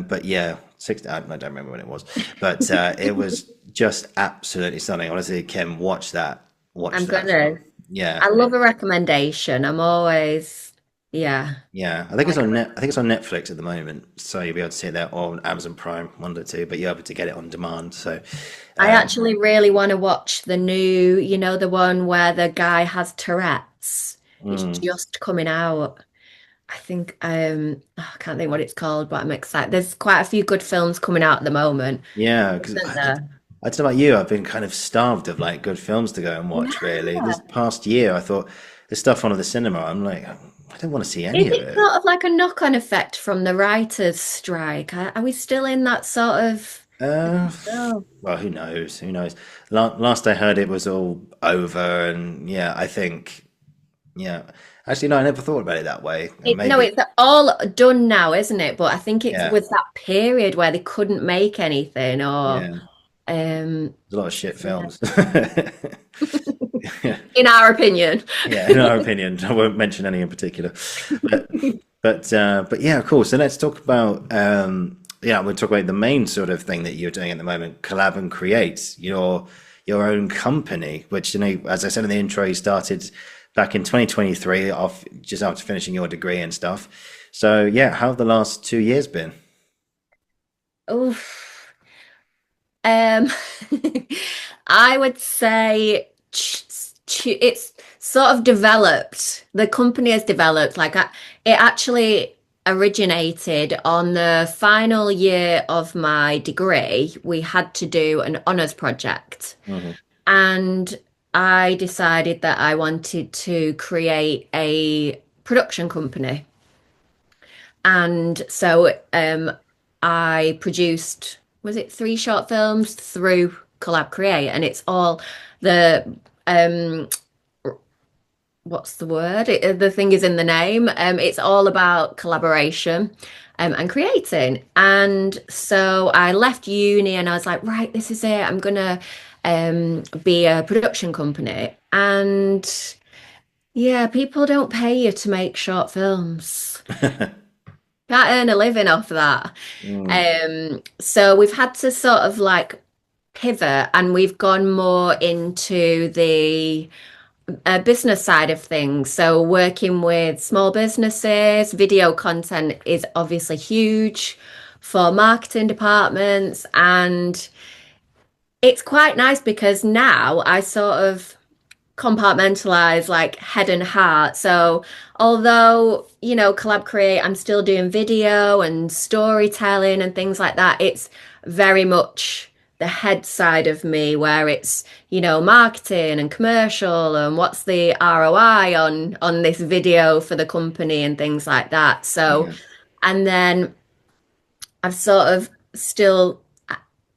But yeah, I don't remember when it was, but it was just absolutely stunning. Honestly, Kim, watch I'm that gonna. film. Yeah, I love a recommendation. I'm always, yeah. yeah. I think it's Like on a net. I think it's on Netflix at the moment, so you'll be able to see it there, or on Amazon Prime, one of the two. But you're able to get it on demand. So, I um, actually really want to watch the new, the one where the guy has Tourette's. It's mm, just coming out. I think I can't think what it's called, but I'm excited. There's quite a few good films coming out at the moment, yeah, because isn't there? I don't know about you. I've been kind of starved of like good films to go and watch. Yeah. Really, this past year, I thought the stuff on at the cinema. I'm like, I don't want to see any Is of it it. sort of like a knock-on effect from the writers' strike? Are we still in that sort of? I Uh, don't know. well, who knows? Who knows? Last I heard, it was all over, and yeah, I think, yeah. Actually, no, I never thought about it that way. And No, maybe, it's all done now, isn't it? But I think it's yeah, with that period where they couldn't make anything, or yeah. um, There's a lot of shit yeah. films. Yeah, In our opinion. yeah, in our opinion, I won't mention any in particular, but but yeah, cool. So let's talk about yeah, we'll talk about the main sort of thing that you're doing at the moment, Collab and Create, your own company, which as I said in the intro, you started back in 2023, off just after finishing your degree and stuff. So yeah, how have the last 2 years been? Oof. Um, I would say it's sort of developed. The company has developed. It actually originated on the final year of my degree. We had to do an honours project, Hmm. and I decided that I wanted to create a production company. And so I produced, was it three short films through KollabKreate? And it's all the, um, what's the word? The thing is in the name. It's all about collaboration and creating. And so I left uni and I was like, right, this is it. I'm gonna be a production company. And yeah, people don't pay you to make short films. Can't earn a living off that. Mm, So we've had to sort of like pivot and we've gone more into the business side of things. So working with small businesses, video content is obviously huge for marketing departments. And it's quite nice because now I sort of compartmentalize like head and heart. So although, KollabKreate, I'm still doing video and storytelling and things like that, it's very much the head side of me where it's, marketing and commercial and what's the ROI on this video for the company and things like that. So, yeah, and then I've sort of still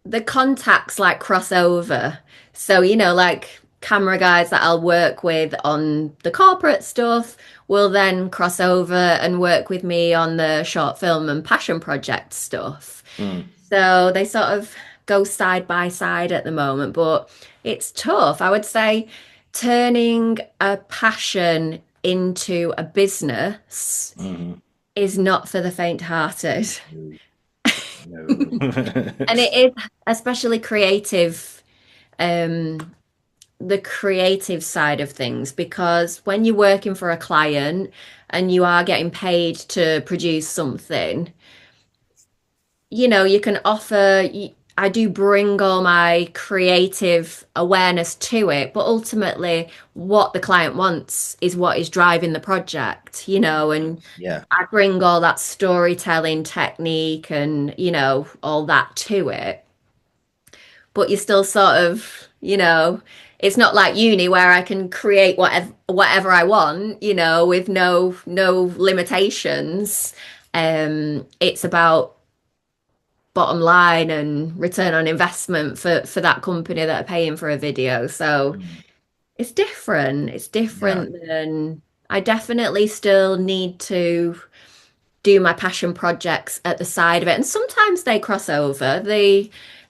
the contacts like cross over. So, like camera guys that I'll work with on the corporate stuff will then cross over and work with me on the short film and passion project stuff. mm, So they sort of go side by side at the moment, but it's tough. I would say turning a passion into a business mhm. is not for the faint-hearted. No. And it is especially creative, um, the creative side of things, because when you're working for a client and you are getting paid to produce something, you can offer, I do bring all my creative awareness to it, but ultimately what the client wants is what is driving the project, and Yeah. I bring all that storytelling technique and, all that to it. But you're still sort of, it's not like uni where I can create whatever I want, with no limitations. It's about bottom line and return on investment for that company that are paying for a video. So Mm, it's different. It's yeah. different than I definitely still need to do my passion projects at the side of it. And sometimes they cross over.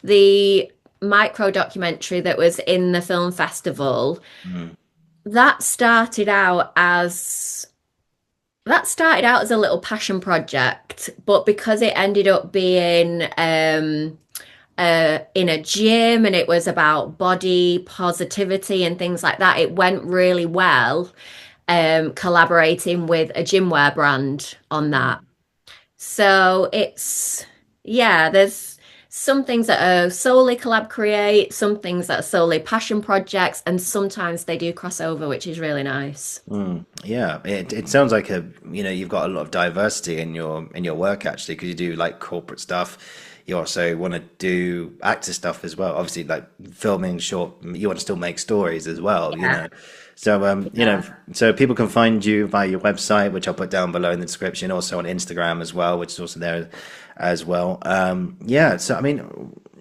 The micro documentary that was in the film festival, Mm, that started out as that started out as a little passion project, but because it ended up being in a gym and it was about body positivity and things like that, it went really well collaborating with a gym wear brand on that. mm. So yeah, there's some things that are solely KollabKreate, some things that are solely passion projects, and sometimes they do cross over, which is really nice. Mm, yeah, it sounds like you've got a lot of diversity in your work actually, because you do like corporate stuff. You also want to do actor stuff as well. Obviously, like filming short, you want to still make stories as well. Yeah. So Yeah. so people can find you via your website, which I'll put down below in the description, also on Instagram as well, which is also there as well. Yeah, so I mean,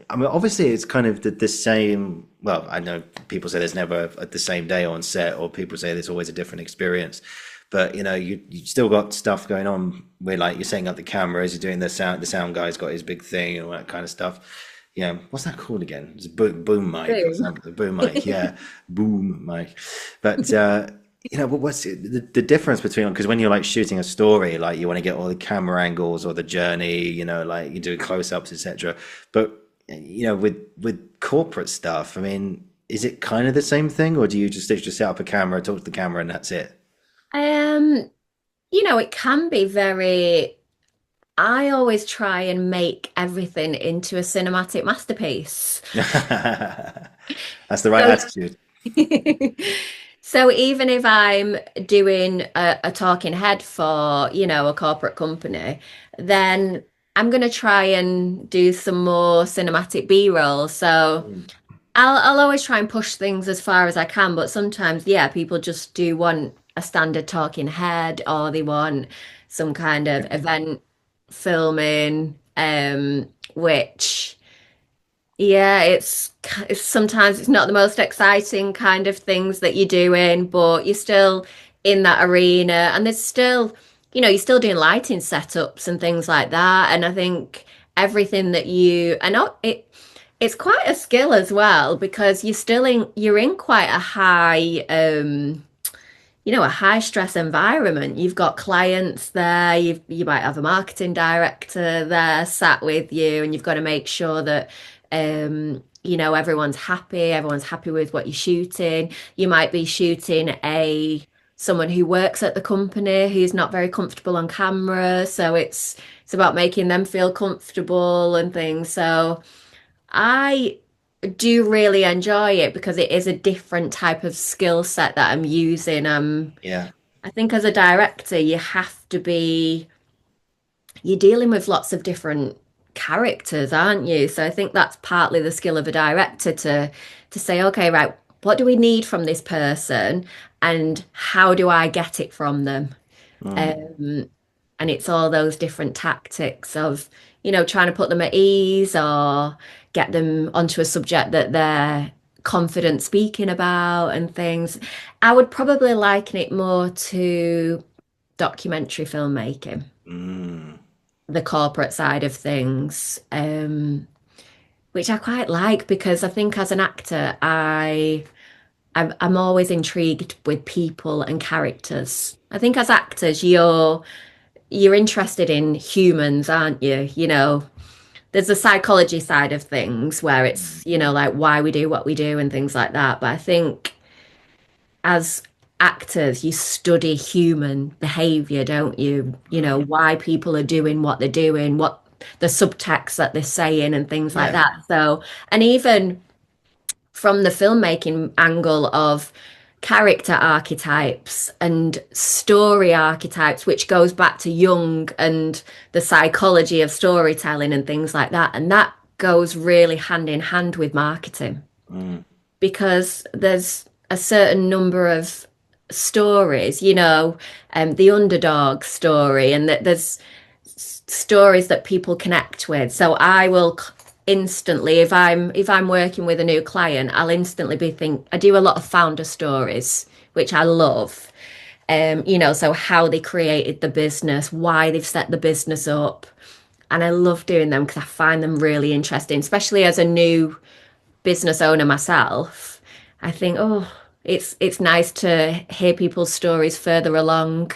obviously, it's kind of the same. Well, I know people say there's never the same day on set, or people say there's always a different experience. But you still got stuff going on where like you're setting up the cameras, you're doing the sound. The sound guy's got his big thing and all that kind of stuff. Yeah, what's that called again? It's a boom mic or Boom. something. Boom mic, yeah, boom mic. But what's the difference between, because when you're like shooting a story, like you want to get all the camera angles or the journey, like you do close-ups, etc. But with corporate stuff, I mean, is it kind of the same thing, or do you just literally set up a camera, talk to the camera, and that's it? Um, it can be very, I always try and make everything into a cinematic masterpiece. That's the right So, attitude. so even if I'm doing a talking head for, a corporate company, then I'm going to try and do some more cinematic B-roll. So Mm. I'll always try and push things as far as I can, but sometimes, yeah, people just do want a standard talking head, or they want some kind of event filming, which, yeah, it's sometimes it's not the most exciting kind of things that you're doing, but you're still in that arena, and there's still, you're still doing lighting setups and things like that, and I think everything that I know it's quite a skill as well because you're in quite a high a high stress environment. You've got clients there, you might have a marketing director there sat with you, and you've got to make sure that everyone's happy with what you're shooting. You might be shooting a someone who works at the company who's not very comfortable on camera, so it's about making them feel comfortable and things. So I do really enjoy it because it is a different type of skill set that I'm using. Yeah. I think as a director, you're dealing with lots of different characters, aren't you? So I think that's partly the skill of a director to say, okay, right, what do we need from this person and how do I get it from them? Mm. Um, and it's all those different tactics of, trying to put them at ease or get them onto a subject that they're confident speaking about and things. I would probably liken it more to documentary filmmaking, Mm. the corporate side of things, which I quite like because I think as an actor, I'm always intrigued with people and characters. I think as actors, you're interested in humans, aren't you? There's the psychology side of things where it's, like why we do what we do and things like that. But I think as actors, you study human behavior, don't you? Mm. Why people are doing what they're doing, what the subtext that they're saying and things like Yeah. that. So, and even from the filmmaking angle of character archetypes and story archetypes, which goes back to Jung and the psychology of storytelling and things like that. And that goes really hand in hand with marketing Mm. because there's a certain number of stories, the underdog story, and that there's stories that people connect with. So I will instantly, if I'm working with a new client, I'll instantly I do a lot of founder stories, which I love. So how they created the business, why they've set the business up. And I love doing them because I find them really interesting, especially as a new business owner myself. I think, oh, it's nice to hear people's stories further along,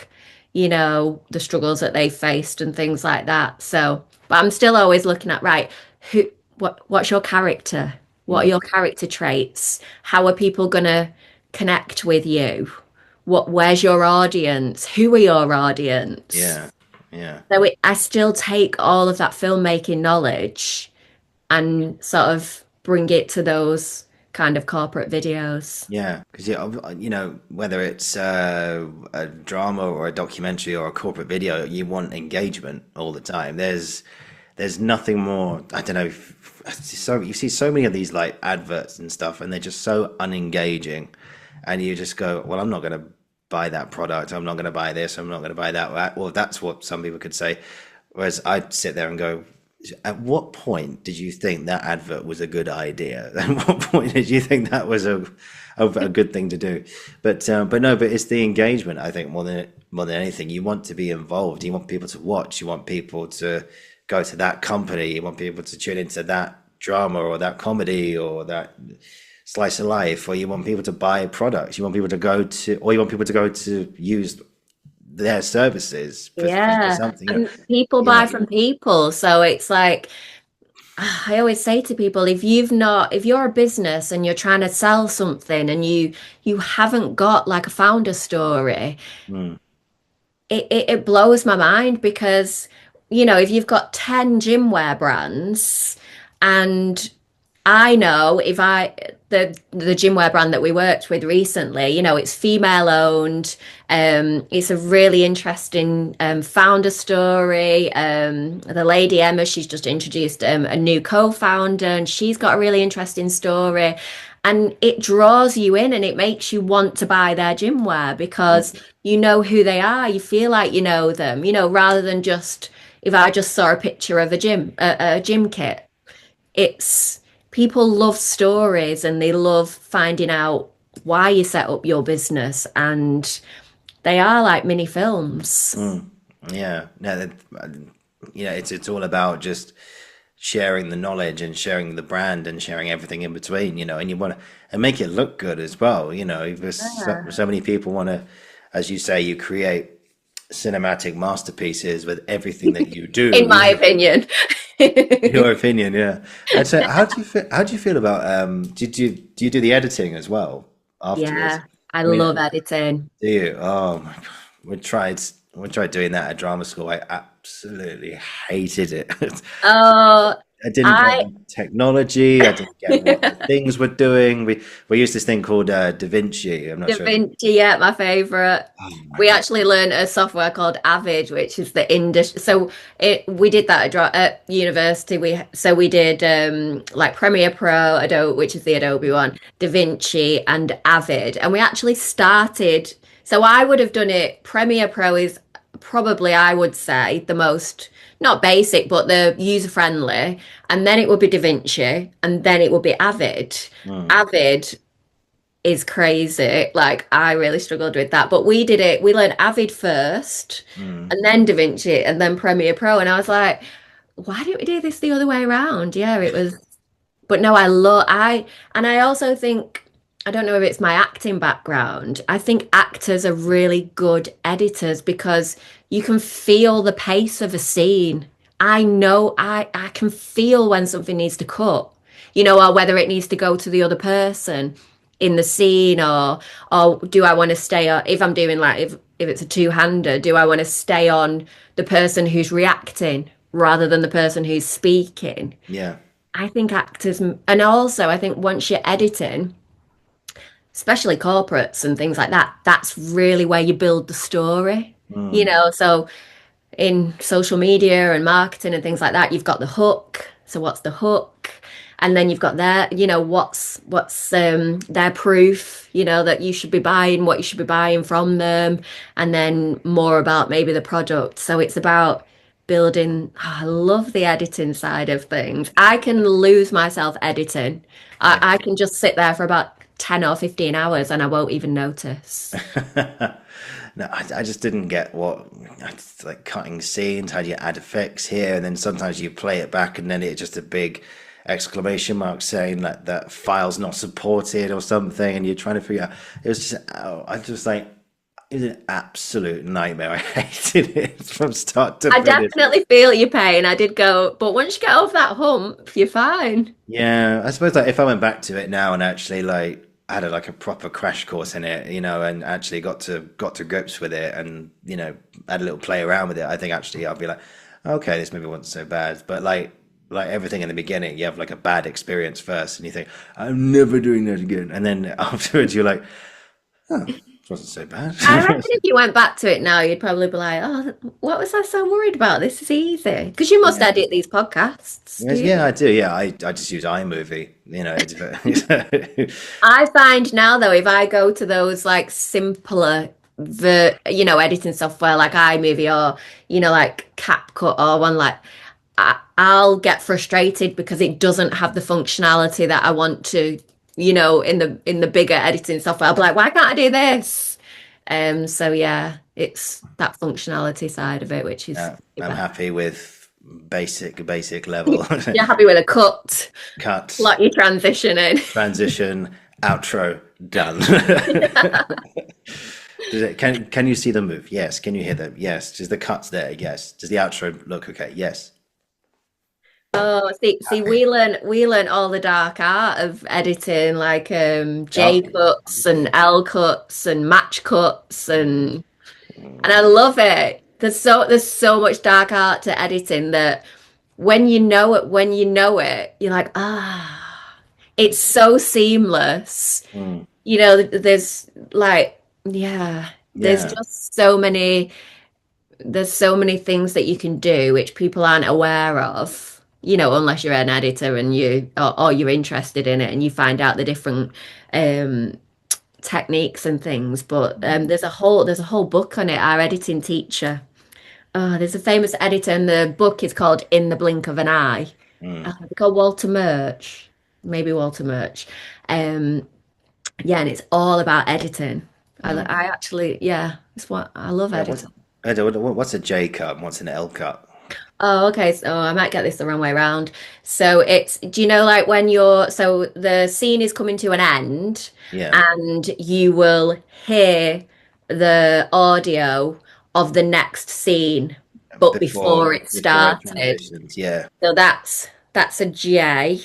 the struggles that they faced and things like that. So, but I'm still always looking at, right, what's your character? What are Mm. your character traits? How are people gonna connect with you? Where's your audience? Who are your audience? Yeah. Yeah. So I still take all of that filmmaking knowledge and sort of bring it to those kind of corporate videos. Yeah, because whether it's a drama or a documentary or a corporate video, you want engagement all the time. There's nothing more. I don't know. So you see so many of these like adverts and stuff, and they're just so unengaging, and you just go, "Well, I'm not going to buy that product. I'm not going to buy this. I'm not going to buy that." Well, that's what some people could say. Whereas I'd sit there and go, at what point did you think that advert was a good idea? At what point did you think that was a good thing to do? But no, but it's the engagement. I think more than anything, you want to be involved. You want people to watch. You want people to go to that company. You want people to tune into that drama or that comedy or that slice of life. Or you want people to buy products. You want people to go to use their services for Yeah. something. And people You buy know. from people. So it's like, I always say to people, if you're a business and you're trying to sell something and you haven't got like a founder story, Mm. it blows my mind because, if you've got 10 gym wear brands and I know if I the gym wear brand that we worked with recently, it's female owned. It's a really interesting founder story. The lady Emma, she's just introduced a new co-founder, and she's got a really interesting story. And it draws you in and it makes you want to buy their gym wear because you know who they are. You feel like you know them, rather than just if I just saw a picture of a gym kit. It's people love stories and they love finding out why you set up your business, and they are like mini films. Yeah, no, it's all about just sharing the knowledge and sharing the brand and sharing everything in between, and you want to and make it look good as well, because so many people want to, as you say, you create cinematic masterpieces with everything that you In do. my opinion. Your opinion, yeah. And so, how do you feel? How do you feel about do you do the editing as well afterwards? Yeah, I I mean, love editing. do you? Oh my God. We tried doing that at drama school. I absolutely hated it. Oh, I didn't get I the technology. I didn't get what the things were doing. We used this thing called Da Vinci. I'm not Da sure. Vinci, yeah, my favorite. Oh my We God. actually learned a software called Avid, which is the industry. So we did that at university. We did like Premiere Pro, Adobe, which is the Adobe one, Da Vinci, and Avid, and we actually started. So I would have done it. Premiere Pro is probably, I would say, the most not basic, but the user friendly, and then it would be Da Vinci, and then it would be Avid. Mm, Avid is crazy. Like I really struggled with that. But we did it, we learned Avid first mm, and then DaVinci and then Premiere Pro. And I was like, why didn't we do this the other way around? Yeah, it was but no, I also think I don't know if it's my acting background. I think actors are really good editors because you can feel the pace of a scene. I know I can feel when something needs to cut, or whether it needs to go to the other person in the scene, or do I want to stay on if I'm doing like if it's a two-hander, do I want to stay on the person who's reacting rather than the person who's speaking? yeah. I think actors, and also I think once you're editing, especially corporates and things like that, that's really where you build the story. Mm, So in social media and marketing and things like that, you've got the hook. So what's the hook? And then you've got what's their proof, that you should be buying what you should be buying from them, and then more about maybe the product. So it's about building. I love the editing side of things. I can lose myself editing. yeah. I can just sit there for about 10 or 15 hours and I won't even notice. No, I just didn't get what it's like cutting scenes. How do you add effects here? And then sometimes you play it back, and then it's just a big exclamation mark saying that that file's not supported or something, and you're trying to figure out. It was just, I just like it was an absolute nightmare. I hated it from start to I finish. definitely feel your pain. I did go, but once you get over that hump, you're fine. Yeah, I suppose like if I went back to it now and actually like had like a proper crash course in it, and actually got to grips with it, and had a little play around with it, I think actually I'd be like, okay, this movie wasn't so bad. But like everything in the beginning, you have like a bad experience first, and you think I'm never doing that again, and then afterwards you're like, oh, this wasn't so bad. I reckon if you went back to it now, you'd probably be like, oh, what was I so worried about? This is easy. Because you must Yeah. edit these podcasts, do Yes, you? yeah, I do. Yeah, I just use iMovie. I find now though, if I go to those like simpler editing software like iMovie or, like CapCut or one like I'll get frustrated because it doesn't have the functionality that I want to, in the bigger editing software. I'll be like, why can't I do this? So yeah, it's that functionality side of it, which is Yeah, I'm happy with basic level. you're happy with a cut, Cut, like your transition in. transition, outro, done. Can you see them move? Yes. Can you hear them? Yes. Does the cuts there? Yes. Does the outro look okay? Yes. Oh, see, we learn all the dark art of editing, like J Oh, cuts and L cuts and match cuts, and I love it. There's so much dark art to editing that when you know it, you're like, ah. it's so seamless. Mm. You know, there's like, yeah, there's Yeah. just so many things that you can do which people aren't aware of, unless you're an editor and or you're interested in it and you find out the different um techniques and things. But Mm. there's a whole book on it. Our editing teacher, there's a famous editor, and the book is called In the Blink of an Eye. Mm. It's called Walter Murch, maybe Walter Murch. Um, yeah, and it's all about editing. Mm. I actually, yeah, it's what I love Yeah. editing. What's a J cup? What's an L cup? Oh, okay. So I might get this the wrong way around. So do you know, like when so the scene is coming to an end Yeah. and you will hear the audio of the next scene, but before it Before it started. transitions. Yeah. So that's a J.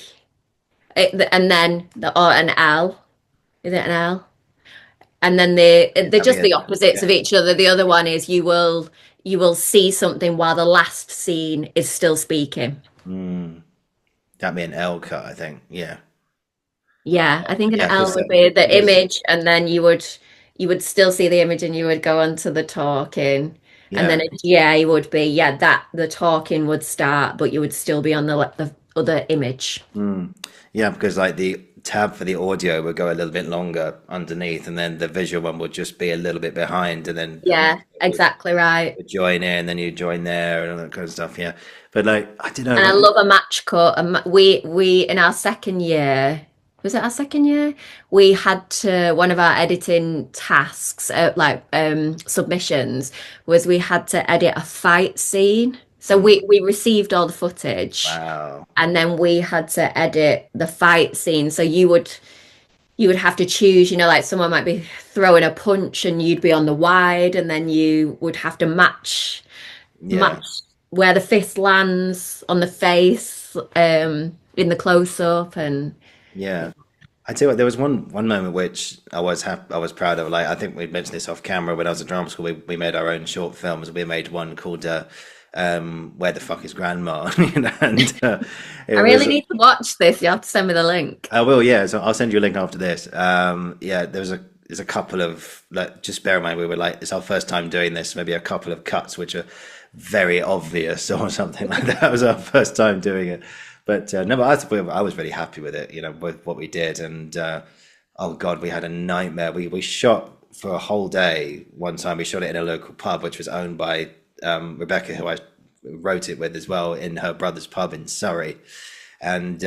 And then or an L. Is it an L? And then they're That'd be just a the opposites of J. each other. The other one is you will see something while the last scene is still speaking. Mm. That'd be an L cut, I think. Yeah. Yeah, I think an Yeah, L because would be the there's image, and then you would still see the image, and you would go on to the talking, and then yeah. a J would be, yeah, that the talking would start, but you would still be on the other image. Mm. Yeah, because like the tab for the audio would go a little bit longer underneath, and then the visual one would just be a little bit behind, and then Yeah, it exactly right. would join in, then you join there, and all that kind of stuff. Yeah, but like I don't know, And I like love a match cut. We in our second year, was it our second year? We had to one of our editing tasks, submissions, was we had to edit a fight scene. So mm, we received all the footage, wow, and then we had to edit the fight scene. So you would have to choose, like someone might be throwing a punch and you'd be on the wide, and then you would have to match yeah, where the fist lands on the face, in the close up. And yeah. I tell you what, there was one moment which I was proud of. Like I think we mentioned this off camera when I was at drama school. We made our own short films. We made one called "Where the Fuck Is Grandma?" And it I really was. need to watch this. You have to send me the link. I will, yeah. So I'll send you a link after this. Yeah, there's a couple of like just bear in mind we were like it's our first time doing this. Maybe a couple of cuts which are very obvious or something like that. It was our first time doing it, but no, but I was really happy with it. With what we did, and oh God, we had a nightmare. We shot for a whole day. One time we shot it in a local pub which was owned by Rebecca, who I wrote it with as well, in her brother's pub in Surrey, and.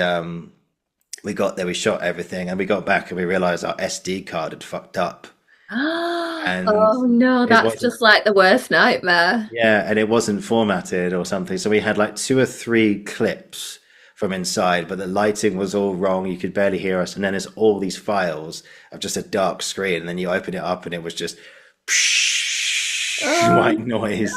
We got there, we shot everything, and we got back and we realized our SD card had fucked up. And Oh no, it that's wasn't, just like the worst nightmare. yeah, and it wasn't formatted or something. So we had like two or three clips from inside, but the lighting was all wrong. You could barely hear us. And then there's all these files of just a dark screen. And then you open it up and it was just Oh white noise.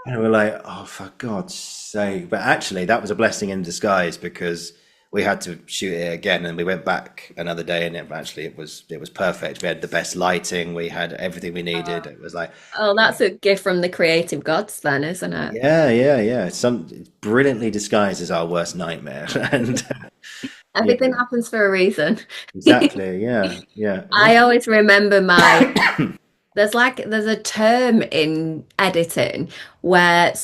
And we're like, oh, for God's sake. But actually, that was a blessing in disguise because we had to shoot it again and we went back another day and it was perfect. We had the best lighting, we had everything we needed. no. It was like, Oh, that's a gift from the creative gods then, isn't it? yeah, yeah, yeah. It's brilliantly disguised as our worst nightmare. And yeah, Everything happens for a reason. exactly. Yeah, yeah. I always remember there's a term in editing where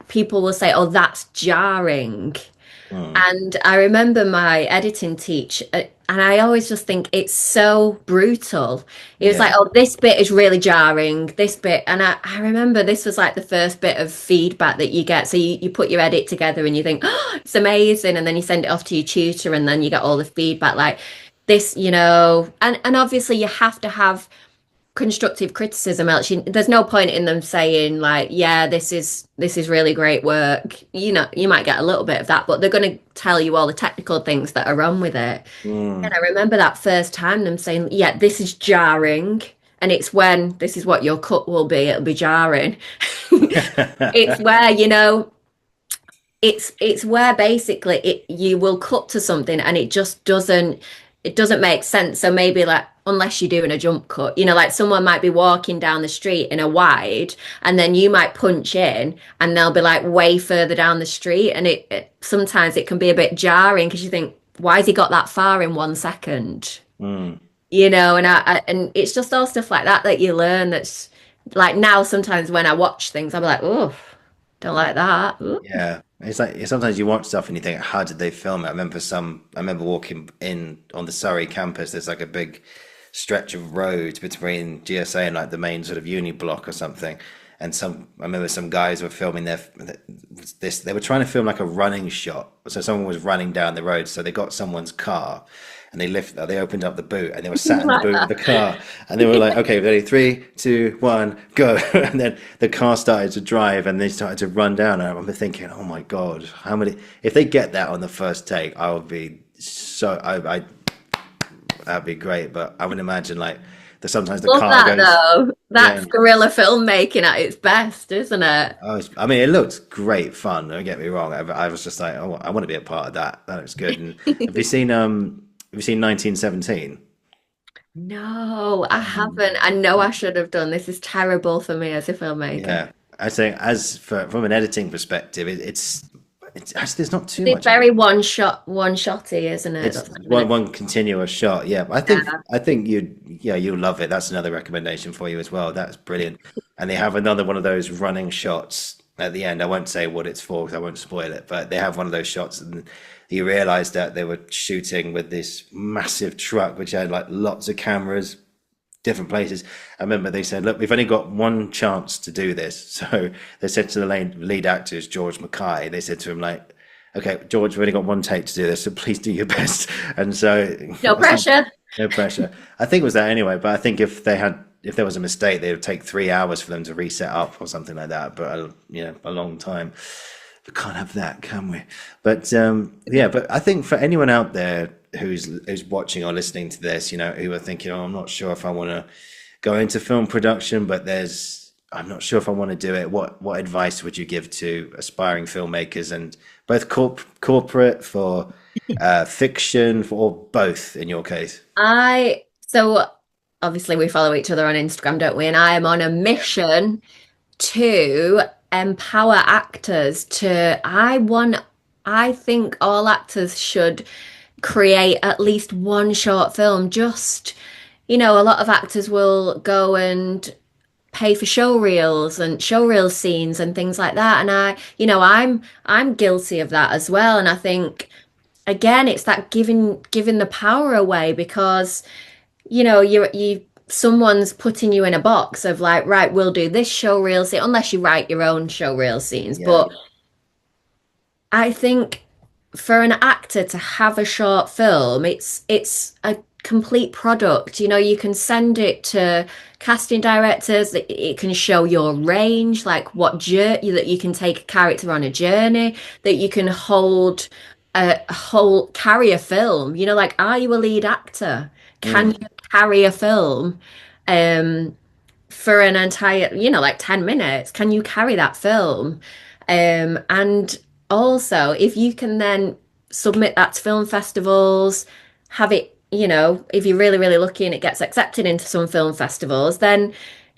people will say, "Oh, that's jarring." Mm, And I remember my editing teach, and I always just think it's so brutal. It was like, yeah. "Oh, this bit is really jarring, this bit." And I remember this was like the first bit of feedback that you get. So you put your edit together and you think, "Oh, it's amazing." And then you send it off to your tutor, and then you get all the feedback like this, and obviously you have to have constructive criticism. Actually, there's no point in them saying like, yeah, this is really great work. You might get a little bit of that, but they're going to tell you all the technical things that are wrong with it. And Mm. I remember that first time them saying, yeah, this is jarring, and it's when this is what your cut will be, it'll be jarring. It's where, it's where basically you will cut to something and it doesn't make sense. So maybe like unless you're doing a jump cut, like someone might be walking down the street in a wide and then you might punch in and they'll be like way further down the street, and it sometimes it can be a bit jarring because you think why has he got that far in 1 second? Mm. And it's just all stuff like that that you learn. That's like now sometimes when I watch things, I'm like, oh, don't like that. Ooh. Yeah, it's like sometimes you watch stuff and you think, how did they film it? I remember walking in on the Surrey campus. There's like a big stretch of road between GSA and like the main sort of uni block or something. And I remember some guys were filming this. They were trying to film like a running shot. So someone was running down the road. So they got someone's car and they opened up the boot and they were sat in the boot of the car and they were like, okay, ready, 3, 2, 1, go. And then the car started to drive and they started to run down. And I remember thinking, oh my God, if they get that on the first take, I would be that'd be great. But I would imagine like sometimes the Love car that goes, though. yeah. That's guerrilla filmmaking at its best, isn't it? I mean, it looked great fun. Don't get me wrong. I was just like, oh, I want to be a part of that. That looks good. And have you seen 1917? No, I haven't. I know I should have done. This is terrible for me as a filmmaker. Yeah, I think from an editing perspective, it's actually there's not too It's much. very one shotty, isn't it? It's That's what one continuous shot. Yeah, Yeah. I think you'll love it. That's another recommendation for you as well. That's brilliant. And they have another one of those running shots at the end. I won't say what it's for because I won't spoil it, but they have one of those shots and you realize that they were shooting with this massive truck which had like lots of cameras, different places. I remember they said, look, we've only got one chance to do this. So they said to the lead actors, George Mackay, they said to him like, okay, George, we've only got one take to do this, so please do your best. And so No pressure. no pressure. I think it was that anyway, but I think if there was a mistake, they would take 3 hours for them to reset up or something like that. But a long time. We can't have that, can we? But yeah, but I think for anyone out there who's watching or listening to this, who are thinking, oh, I'm not sure if I want to go into film production, but I'm not sure if I want to do it. What advice would you give to aspiring filmmakers and both corporate for fiction or both in your case? So obviously we follow each other on Instagram, don't we? And I am on a mission to empower actors I think all actors should create at least one short film. A lot of actors will go and pay for show reels and show reel scenes and things like that. And I'm guilty of that as well. And I think again, it's that giving the power away because you someone's putting you in a box of like, right, we'll do this show reel scene, unless you write your own show reel scenes. Yeah. But I think for an actor to have a short film, it's a complete product. You can send it to casting directors, that it can show your range, like what journey that you can take a character on a journey, that you can hold a whole carry a film. Like, are you a lead actor? Can you carry a film for an entire, like 10 minutes? Can you carry that film? And also, if you can then submit that to film festivals, have it, if you're really, really lucky and it gets accepted into some film festivals, then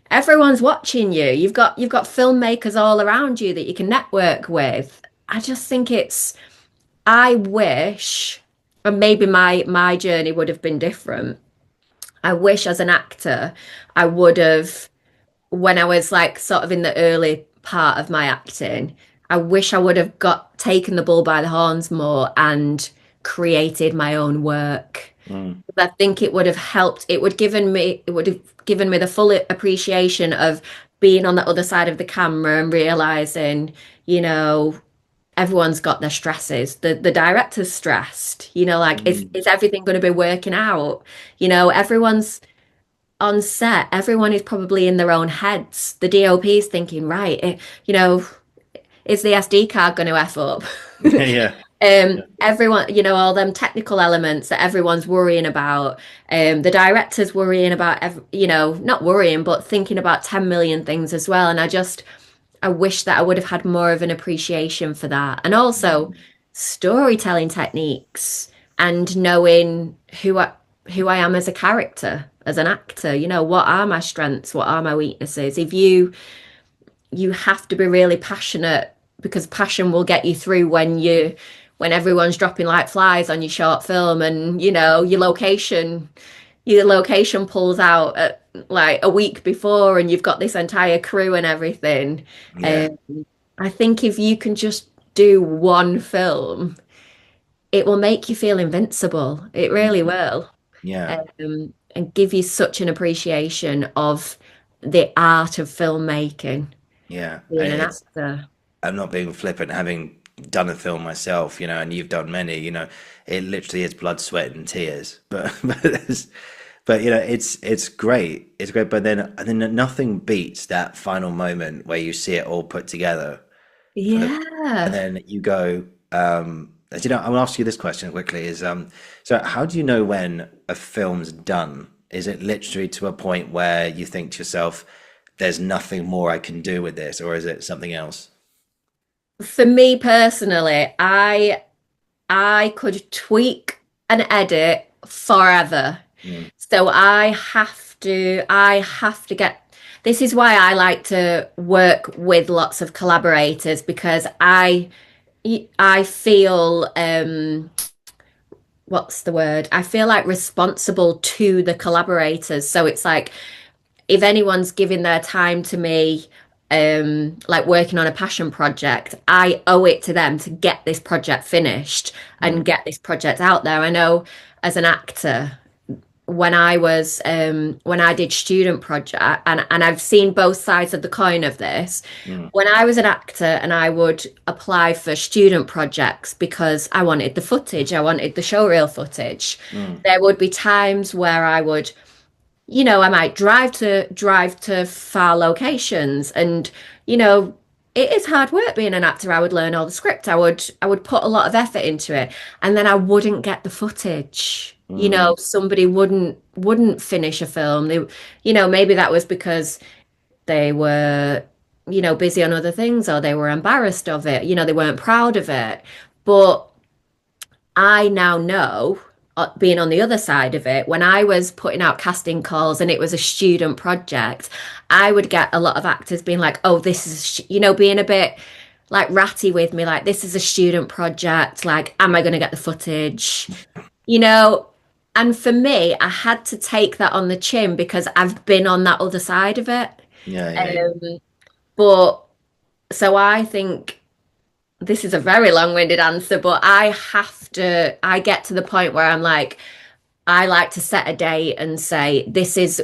everyone's watching you. You've got filmmakers all around you that you can network with. I just think I wish, and maybe my journey would have been different. I wish as an actor, I would have, when I was like sort of in the early part of my acting, I wish I would have taken the bull by the horns more and created my own work. I think it would have helped. It would have given me the full appreciation of being on the other side of the camera and realizing, everyone's got their stresses. The director's stressed, like is everything going to be working out? Everyone's on set, everyone is probably in their own heads. The DOP is thinking, right, is the SD card going to F up? Yeah. Everyone, all them technical elements that everyone's worrying about. The director's worrying about, not worrying, but thinking about 10 million things as well. And I wish that I would have had more of an appreciation for that. And also storytelling techniques and knowing who I am as a character, as an actor. What are my strengths? What are my weaknesses? If you have to be really passionate, because passion will get you through when when everyone's dropping like flies on your short film, and you know your location pulls out at like a week before, and you've got this entire crew and everything. Yeah. Um, I think if you can just do one film, it will make you feel invincible. It really Mhm. will. Yeah. And give you such an appreciation of the art of filmmaking, Yeah. being And an it's, actor. I'm not being flippant, having done a film myself, and you've done many, it literally is blood, sweat, and tears. But it's great. It's great. But then nothing beats that final moment where you see it all put together for the, and Yeah. then you go, I'll ask you this question quickly is, so how do you know when a film's done? Is it literally to a point where you think to yourself, there's nothing more I can do with this, or is it something else? For me personally, I could tweak and edit forever. Mm, So I have to get, this is why I like to work with lots of collaborators, because I feel what's the word? I feel like responsible to the collaborators. So it's like if anyone's giving their time to me, like working on a passion project, I owe it to them to get this project finished mm, and get this project out there. I know as an actor, when I did student project, and I've seen both sides of the coin of this. mm, When I was an actor and I would apply for student projects because I wanted the footage, I wanted the showreel footage, mm. there would be times where I would, I might drive to far locations, and you know it is hard work being an actor. I would learn all the script. I would put a lot of effort into it, and then I wouldn't get the footage. Mm, Somebody wouldn't finish a film. Maybe that was because they were, busy on other things, or they were embarrassed of it. They weren't proud of it. But I now know, being on the other side of it, when I was putting out casting calls and it was a student project, I would get a lot of actors being like, oh, this is, being a bit like ratty with me, like, this is a student project. Like, am I going to get the footage? You know, and for me, I had to take that on the chin because I've been on that other side of it. yeah, yeah, yeah. Um, but so I think this is a very long-winded answer, but I get to the point where I'm like, I like to set a date and say, this is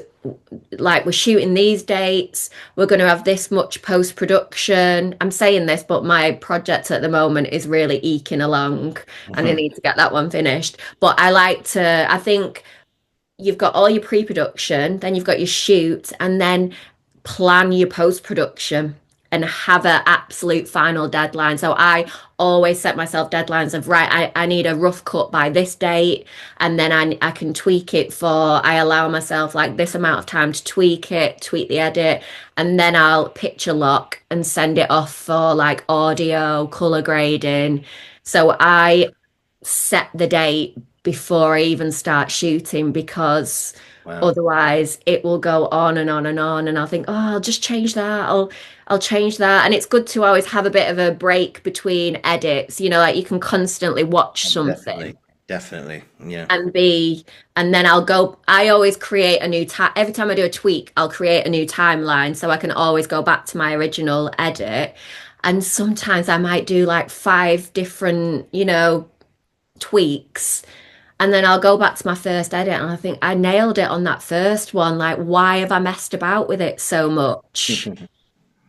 like, we're shooting these dates, we're going to have this much post-production. I'm saying this, but my project at the moment is really eking along and I Mhm. need to get that one finished. But I think you've got all your pre-production, then you've got your shoot, and then plan your post-production and have an absolute final deadline. So I always set myself deadlines of, right, I need a rough cut by this date, and then I can tweak it I allow myself like this amount of time to tweak the edit, and then I'll picture lock and send it off for like audio, color grading. So I set the date before I even start shooting, because Wow. otherwise it will go on and on and on, and I'll think, oh, I'll just change that. I'll change that. And it's good to always have a bit of a break between edits, like you can constantly watch something Definitely. Definitely. Yeah. and then I always create a new time. Every time I do a tweak, I'll create a new timeline so I can always go back to my original edit. And sometimes I might do like five different, tweaks, and then I'll go back to my first edit and I think I nailed it on that first one. Like, why have I messed about with it so much?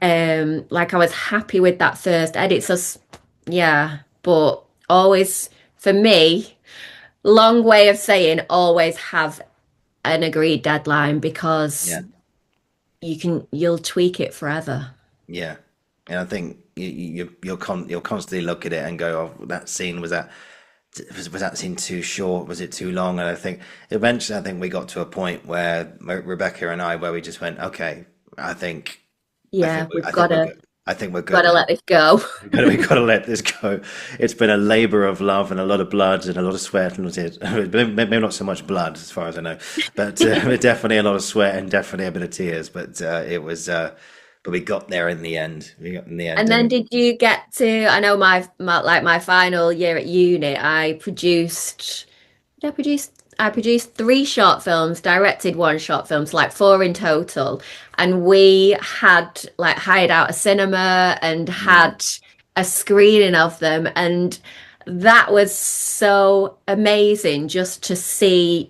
Like, I was happy with that first edit. So yeah, but always, for me, long way of saying always have an agreed deadline, because Yeah. you'll tweak it forever. Yeah. And I think you'll constantly look at it and go, oh, that scene was that scene too short? Was it too long? And I think eventually, I think we got to a point where Rebecca and I, where we just went, okay, I think, Yeah, we've I think we're gotta good. I think we're good gotta now. let this go. We gotta let this go. It's been a labor of love and a lot of blood and a lot of sweat and tears. Maybe not so much blood, as far as I know, but definitely a lot of sweat and definitely a bit of tears. But but we got there in the end. We got in the end, And then and did you get to, I know my final year at uni, did I produce I produced three short films, directed one short film, so like four in total. And we had like hired out a cinema and mm, had a screening of them. And that was so amazing just to see,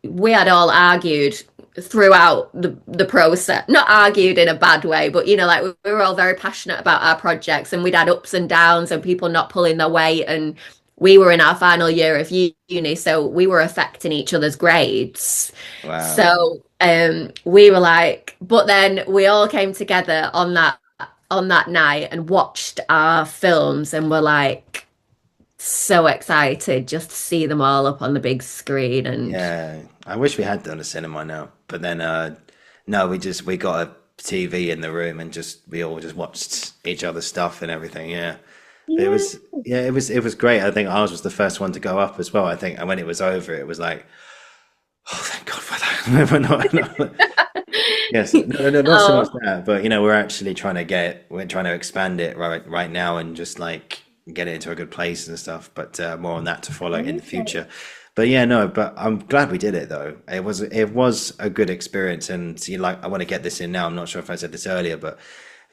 we had all argued throughout the process, not argued in a bad way, but like we were all very passionate about our projects, and we'd had ups and downs and people not pulling their weight, and we were in our final year of uni, so we were affecting each other's grades. wow, So we were like, but then we all came together on that night and watched our films, and were like so excited just to see them all up on the big screen. And yeah. I wish we had done a cinema now, but then no, we got a TV in the room and just we all just watched each other's stuff and everything. Yeah. It yeah. was, yeah, it was great. I think ours was the first one to go up as well. I think, and when it was over, it was like, oh, thank God for that. Yes, no, no, not so much Oh, that, but we're actually we're trying to expand it right now and just like get it into a good place and stuff. But more on that to follow in the future. But yeah, no, but I'm glad we did it though. It was a good experience, and like I want to get this in now. I'm not sure if I said this earlier, but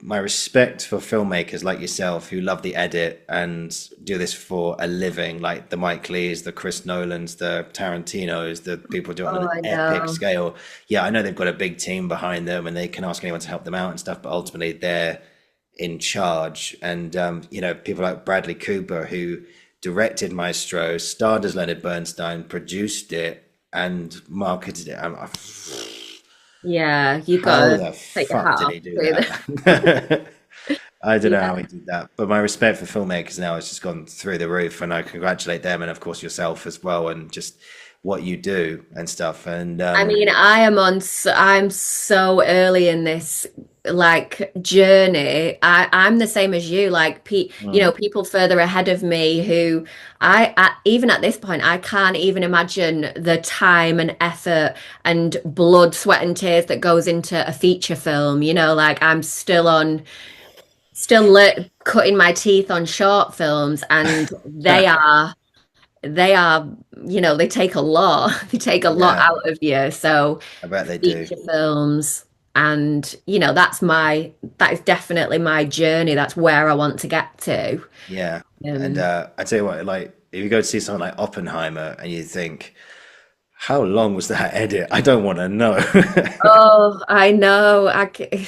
my respect for filmmakers like yourself who love the edit and do this for a living, like the Mike Lees, the Chris Nolans, the Tarantinos, the people do it on oh, an I epic know. scale. Yeah, I know they've got a big team behind them and they can ask anyone to help them out and stuff, but ultimately they're in charge. And people like Bradley Cooper who directed Maestro, starred as Leonard Bernstein, produced it and marketed it. Yeah, you How gotta the take your fuck hat did off he do to the that? I don't know how yeah. he did that, but my respect for filmmakers now has just gone through the roof, and I congratulate them, and of course yourself as well, and just what you do and stuff. And I mean, I'm so early in this like journey. I'm the same as you, like mm, people further ahead of me who even at this point, I can't even imagine the time and effort and blood, sweat and tears that goes into a feature film. Like I'm cutting my teeth on short films, and they are, they take a lot. They take a lot yeah, out of you. So I bet they do. feature films, and that is definitely my journey. That's where I want to get to. Yeah, and Um, I tell you what, like if you go to see something like Oppenheimer, and you think, how long was that edit? I don't want to know. oh, I know. Probably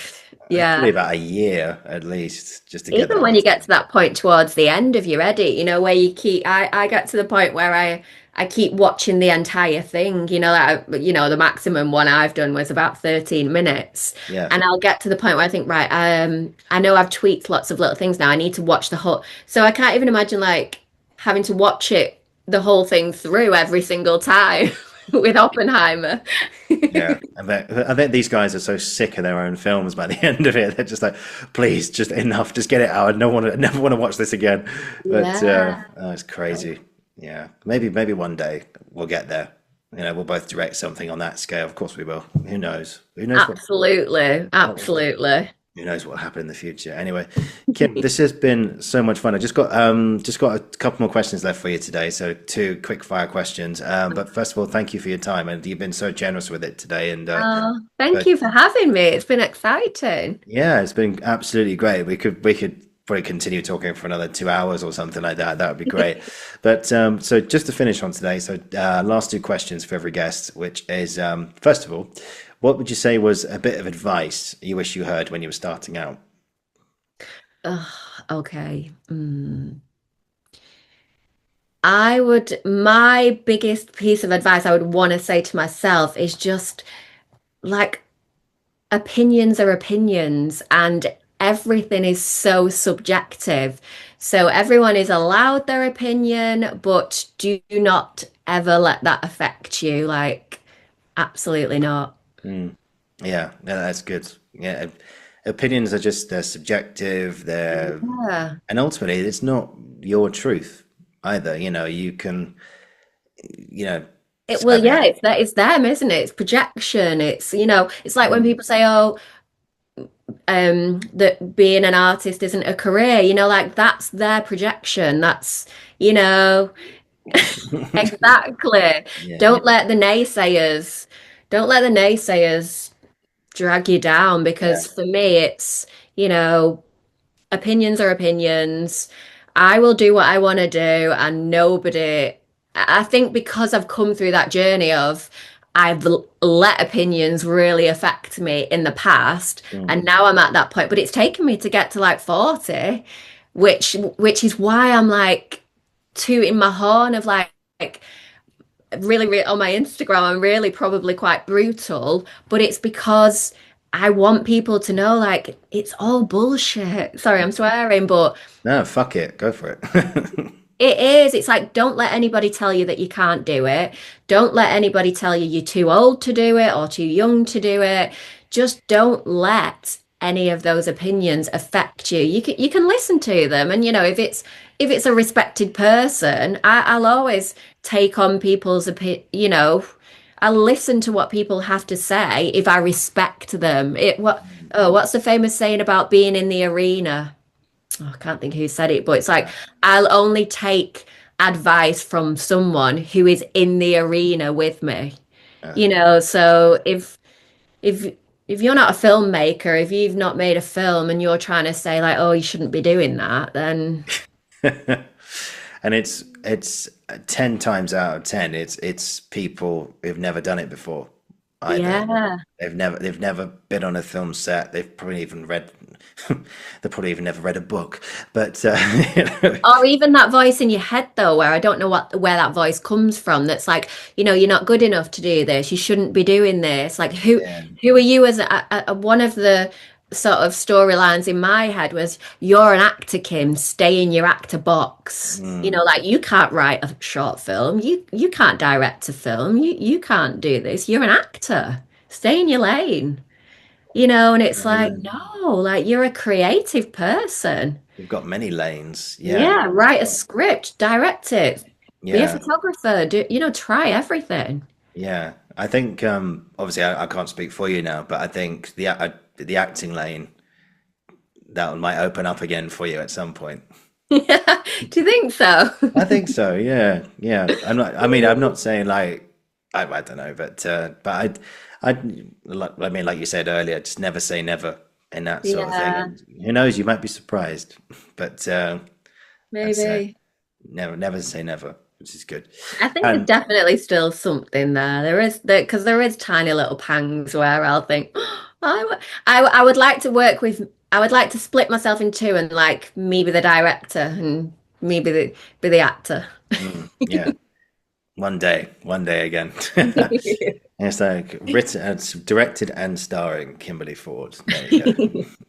Yeah. about a year at least, just to get Even that when all. you get to that point towards the end of your edit, where I get to the point where I keep watching the entire thing, the maximum one I've done was about 13 minutes. Yeah. And I'll get to the point where I think, right, I know I've tweaked lots of little things now. I need to watch the whole. So I can't even imagine like having to watch the whole thing through every single time with Oppenheimer. Yeah, I bet these guys are so sick of their own films by the end of it. They're just like, please, just enough, just get it out. I don't want to, never want to watch this again. But Yeah. oh, it's crazy. Yeah, maybe one day we'll get there. We'll both direct something on that scale. Of course we will. Who knows? Who knows Absolutely. what Absolutely. who knows what will happen in the future? Anyway, Kim, this has been so much fun. I just got a couple more questions left for you today. So two quick fire questions. But first of all, thank you for your time, and you've been so generous with it today. And Oh, thank but you for having me. It's been exciting. yeah, it's been absolutely great. We could probably continue talking for another 2 hours or something like that. That would be great. But so just to finish on today, so last two questions for every guest, which is first of all, what would you say was a bit of advice you wish you heard when you were starting out? Ugh, okay. My biggest piece of advice I would want to say to myself is just like opinions are opinions, and everything is so subjective. So everyone is allowed their opinion, but do not ever let that affect you. Like, absolutely not. Mm. Yeah, no, that's good. Yeah, opinions are just they're subjective. Yeah. And ultimately it's not your truth either. You can, you know, Well, yeah, certainly. it's them, isn't it? It's projection. It's like when Mm, people say, "Oh, that being an artist isn't a career, like that's their projection. That's, you know, exactly. Yeah, Don't let the naysayers, don't let the naysayers drag you down yeah, because for me, it's, you know, opinions are opinions. I will do what I want to do, and nobody. I think because I've come through that journey of let opinions really affect me in the past, mm, and now I'm at that point. But it's taken me to get to like 40, which is why I'm like tooting my horn of like really, really on my Instagram, I'm really probably quite brutal, but it's because I want people to know like it's all bullshit. Sorry, I'm swearing, but no, fuck it, go for it. it is. It's like don't let anybody tell you that you can't do it. Don't let anybody tell you you're too old to do it or too young to do it. Just don't let any of those opinions affect you. You can listen to them, and if it's a respected person, I'll always take on people's I'll listen to what people have to say if I respect them. What's the famous saying about being in the arena? Oh, I can't think who said it, but it's like I'll only take advice from someone who is in the arena with me. So if if you're not a filmmaker, if you've not made a film and you're trying to say like, oh, you shouldn't be doing that, then And it's 10 times out of 10 it's people who've never done it before either. yeah. They've never been on a film set. They've probably even read they probably even never read a book. But you know, Or even that voice in your head though, where I don't know where that voice comes from. That's like, you're not good enough to do this. You shouldn't be doing this. Like yeah, who are you as one of the sort of storylines in my head was you're an actor, Kim, stay in your actor box. mm, Like you can't write a short film. You can't direct a film. You can't do this. You're an actor. Stay in your lane. And it's like, yeah. no, like you're a creative person. You've got many lanes. Yeah, Yeah, write a script, direct it, be a yeah, photographer, try everything. yeah. I think obviously I can't speak for you now, but I think the acting lane that might open up again for you at some point. Yeah. Do you think so? I think so. Yeah, yeah. I'm not. I mean, I'm not saying like I don't know, but I mean, like you said earlier, just never say never in that sort of thing. Yeah, And who knows? You might be surprised, but that's maybe. never say never, which is good. I think there's And definitely still something there. Because there is tiny little pangs where I'll think, I would like to work with, I would like to split myself in two and like me be the director and me be the actor. yeah, one day again. It's like written, it's directed and starring Kimberly Ford. There you go.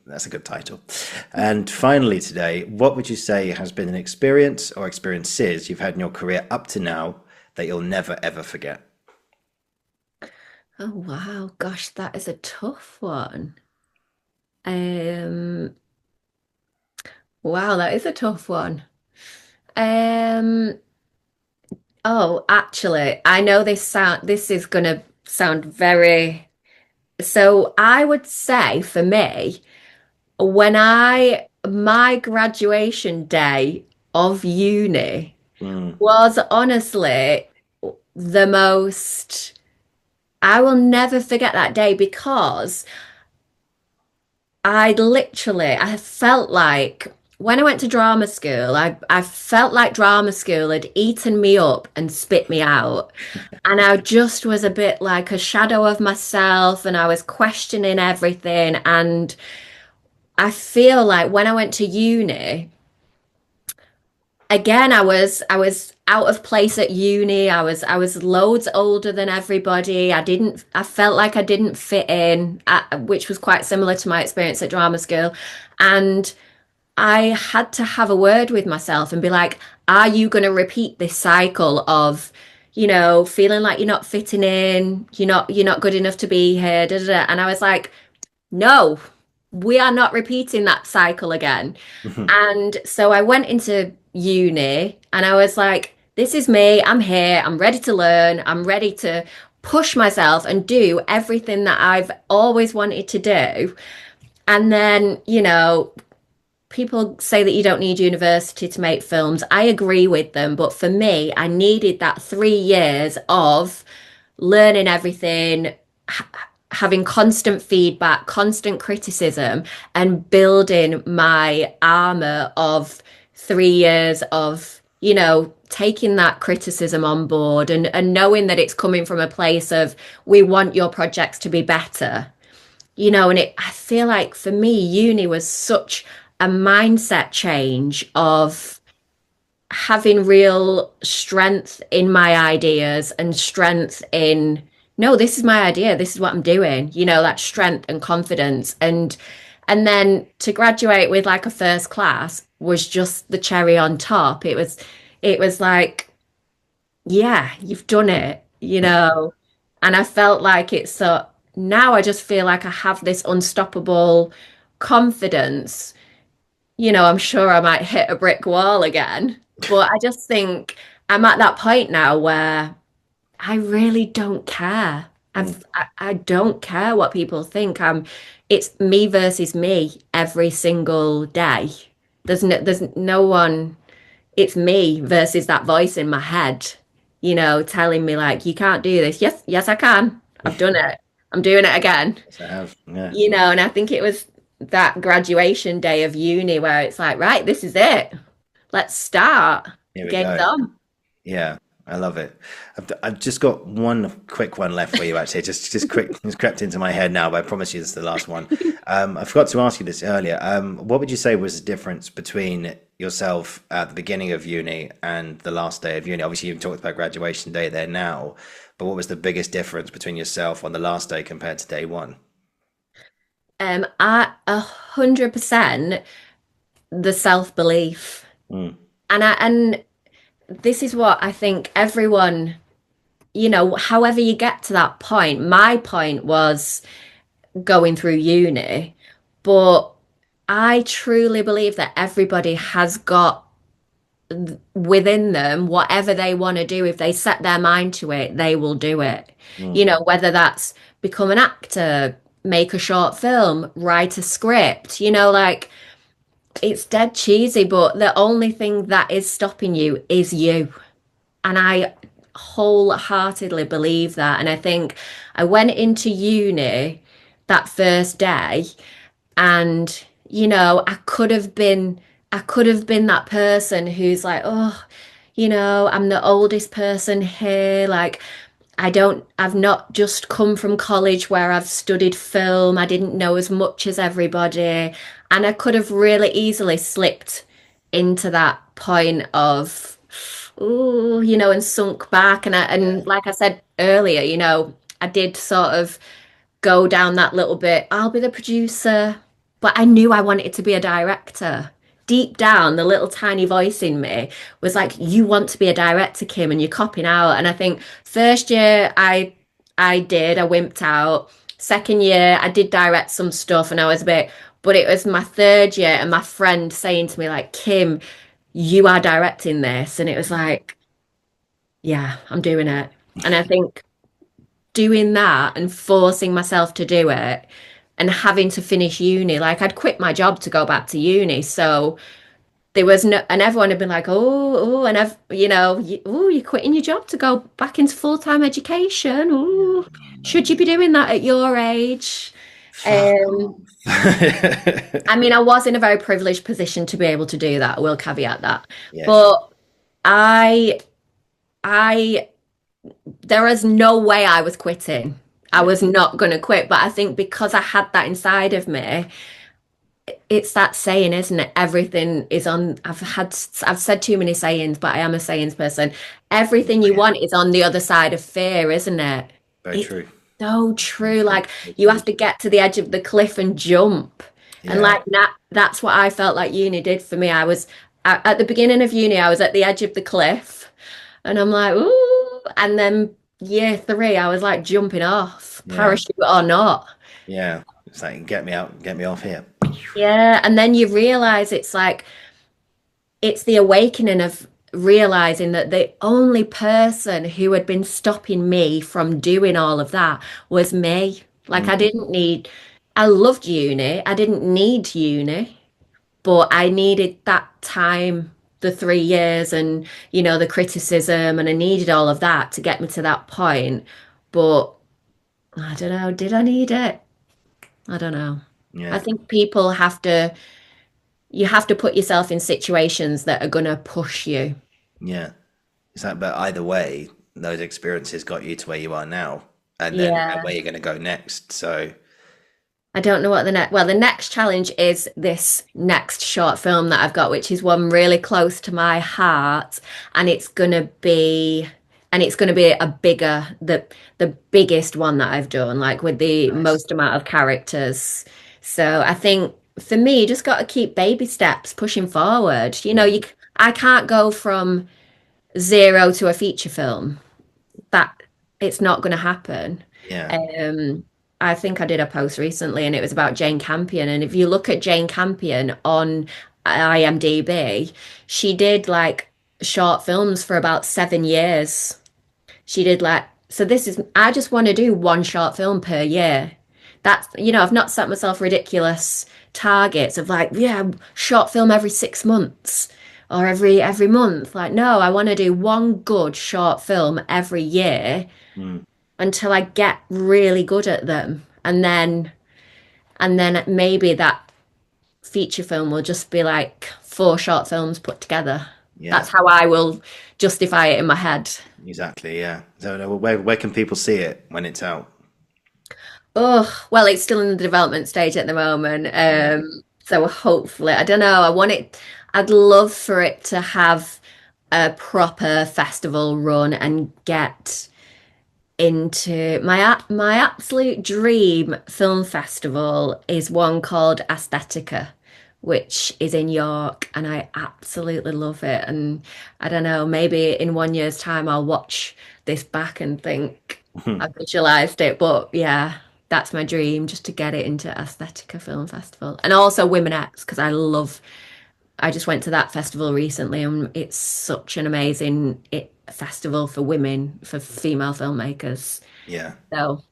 That's a good title. And finally, today, what would you say has been an experience or experiences you've had in your career up to now that you'll never ever forget? Oh wow, gosh, that is a tough one. Um, wow, that is a tough one. Um, oh, actually, I know this is gonna sound very, so I would say for me, my graduation day of uni Mm, was honestly the most, I will never forget that day because I felt like when I went to drama school, I felt like drama school had eaten me up and spit me out. And I just was a bit like a shadow of myself and I was questioning everything. And I feel like when I went to uni, again, I was out of place at uni. I was loads older than everybody. I felt like I didn't fit in, which was quite similar to my experience at drama school. And I had to have a word with myself and be like, are you going to repeat this cycle of, feeling like you're not fitting in, you're not good enough to be here, da, da, da. And I was like, no, we are not repeating that cycle again. And so I went into uni and I was like, this is me. I'm here. I'm ready to learn. I'm ready to push myself and do everything that I've always wanted to do. And then, people say that you don't need university to make films. I agree with them, but for me, I needed that 3 years of learning everything, having constant feedback, constant criticism, and building my armor of 3 years of, taking that criticism on board and knowing that it's coming from a place of we want your projects to be better. And I feel like for me, uni was such a mindset change of having real strength in my ideas and strength in, no, this is my idea, this is what I'm doing, that strength and confidence. And then to graduate with like a first class was just the cherry on top. It was like, yeah, you've done it. And I felt like it's so now I just feel like I have this unstoppable confidence. I'm sure I might hit a brick wall again, but I just think I'm at that point now where I really don't care. Mm. I don't care what people think. It's me versus me every single day. There's no one. It's me versus that voice in my head, telling me like, you can't do this. Yes, yes, I can. I've done it. I'm doing it again. Yes, I have. Yeah. And I think it was that graduation day of uni where it's like, right, this is it. Let's start. Here we Game's go. on. Yeah, I love it. I've just got one quick one left for you, actually. Just quick, it's crept into my head now, but I promise you this is the last one. I forgot to ask you this earlier. What would you say was the difference between yourself at the beginning of uni and the last day of uni? Obviously, you've talked about graduation day there now, but what was the biggest difference between yourself on the last day compared to day one? I 100% the self-belief. Mm. And this is what I think everyone, however you get to that point, my point was going through uni, but I truly believe that everybody has got within them whatever they want to do. If they set their mind to it, they will do it. Mm. Whether that's become an actor, make a short film, write a script, like it's dead cheesy, but the only thing that is stopping you is you. And I wholeheartedly believe that. And I think I went into uni that first day and, I could have been that person who's like, oh, I'm the oldest person here. Like, I've not just come from college where I've studied film. I didn't know as much as everybody. And I could have really easily slipped into that point of, oh, and sunk back. Yeah. And like I said earlier, I did sort of go down that little bit. I'll be the producer, but I knew I wanted to be a director. Deep down, the little tiny voice in me was like, "You want to be a director, Kim, and you're copping out." And I think first year I wimped out. Second year I did direct some stuff, and I was a bit. But it was my third year, and my friend saying to me like, "Kim, you are directing this," and it was like, "Yeah, I'm doing it." And I think doing that and forcing myself to do it and having to finish uni. Like I'd quit my job to go back to uni. So there was no, and everyone had been like, oh, and you're quitting your job to go back into full-time education. Yeah. Oh, should you be doing that at your age? Fuck Um, off. I mean, I was in a very privileged position to be able to do that. I will caveat that. Yes. But I, I there is no way I was quitting. I Yeah. was not going to quit, but I think because I had that inside of me, it's that saying, isn't it? Everything is on. I've said too many sayings, but I am a sayings person. Everything you want is on the other side of fear, isn't it? Very It's true. so true. Like Very you true. have to get to the edge of the cliff and jump. And Yeah. like that's what I felt like uni did for me. At the beginning of uni, I was at the edge of the cliff. And I'm like, ooh. And then year three, I was like jumping off, Yeah. parachute or not. Yeah. It's like, get me out, get me off here. Yeah. And then you realize it's like, it's the awakening of realizing that the only person who had been stopping me from doing all of that was me. Like, I Mm. didn't need I loved uni. I didn't need uni, but I needed that time, the 3 years, and the criticism, and I needed all of that to get me to that point. But I don't know, did I need it? I don't know. I Yeah, think people have to, you have to put yourself in situations that are going to push you. yeah. But either way, those experiences got you to where you are now, and then Yeah. where you're going to go next. So, I don't know what the next challenge is, this next short film that I've got, which is one really close to my heart, and it's gonna be a bigger, the biggest one that I've done, like with the nice. most amount of characters. So I think for me, you just got to keep baby steps pushing forward. Yeah, I can't go from zero to a feature film. That It's not going to happen. yeah, Um, I think I did a post recently and it was about Jane Campion. And if you look at Jane Campion on IMDb, she did like short films for about 7 years. She did I just want to do one short film per year. I've not set myself ridiculous targets of like, yeah, short film every 6 months or every month. Like, no, I want to do one good short film every year mm, until I get really good at them. And then maybe that feature film will just be like four short films put together. yeah. That's how I will justify it in my head. Exactly. Yeah. So, where can people see it when it's out? Oh, well, it's still in the development stage at the moment. Yeah. So hopefully, I don't know. I'd love for it to have a proper festival run and get into my absolute dream film festival is one called Aesthetica, which is in York, and I absolutely love it. And I don't know, maybe in 1 year's time I'll watch this back and think I visualized it. But yeah, that's my dream, just to get it into Aesthetica Film Festival. And also Women X, because I just went to that festival recently, and it's such an amazing festival for women, for female filmmakers. Yeah. So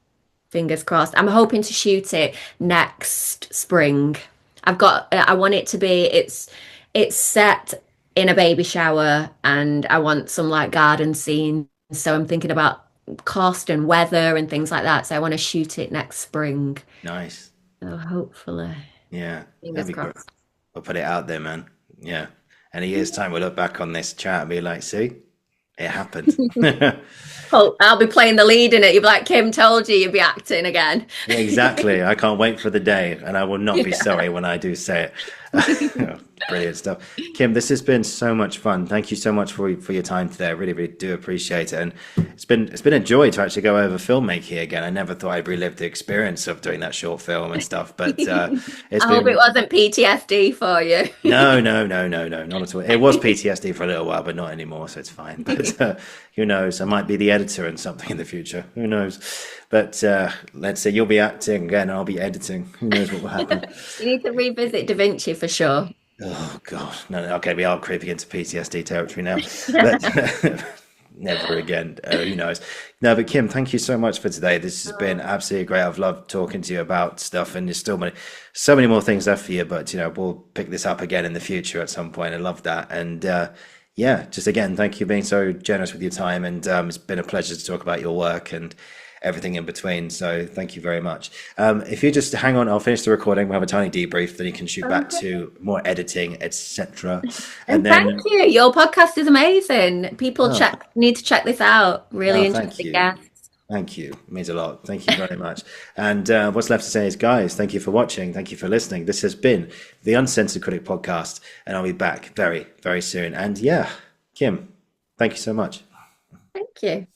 fingers crossed. I'm hoping to shoot it next spring. I want it to be, it's set in a baby shower, and I want some like garden scenes. So I'm thinking about cost and weather and things like that. So I want to shoot it next spring. Nice. So hopefully, Yeah. That'd fingers be great. crossed. We'll put it out there, man. Yeah. In a year's time, we'll look back on this chat and be like, see, it happened. Oh, I'll be playing the lead in it. You'll be like, Kim told you you'd be acting again. Yeah, exactly. I can't wait for the day, and I will not be Yeah. sorry when I do say it. Brilliant stuff. Kim, this has been so much fun. Thank you so much for your time today. I really, really do appreciate it. And it's been a joy to actually go over filmmaking again. I never thought I'd relive the experience of doing that short film and stuff, but it's I hope it been wasn't PTSD for you. no, no, no, no, no, not at all. It was PTSD for a little while, but not anymore, so it's fine. But who knows? I might be the editor in something in the future. Who knows? But let's say you'll be acting again, and I'll be editing. Who knows what will happen? You need to revisit Da Vinci for sure. Oh God, no, no. Okay, we are creeping into PTSD territory now, but never again. Who knows? No, but Kim, thank you so much for today. This has been absolutely great. I've loved talking to you about stuff, and there's still so many more things left for you. But we'll pick this up again in the future at some point. I love that, and yeah, just again, thank you for being so generous with your time, and it's been a pleasure to talk about your work and everything in between. So thank you very much. If you just hang on, I'll finish the recording. We'll have a tiny debrief, then you can shoot back to more editing, etc. And And thank then, you. Your podcast is amazing. People oh, need to check this out. Really oh, thank interesting you. guests. Thank you. It means a lot. Thank you very much. And what's left to say is, guys, thank you for watching. Thank you for listening. This has been the Uncensored Critic podcast, and I'll be back very, very soon. And yeah, Kim, thank you so much. Thank you.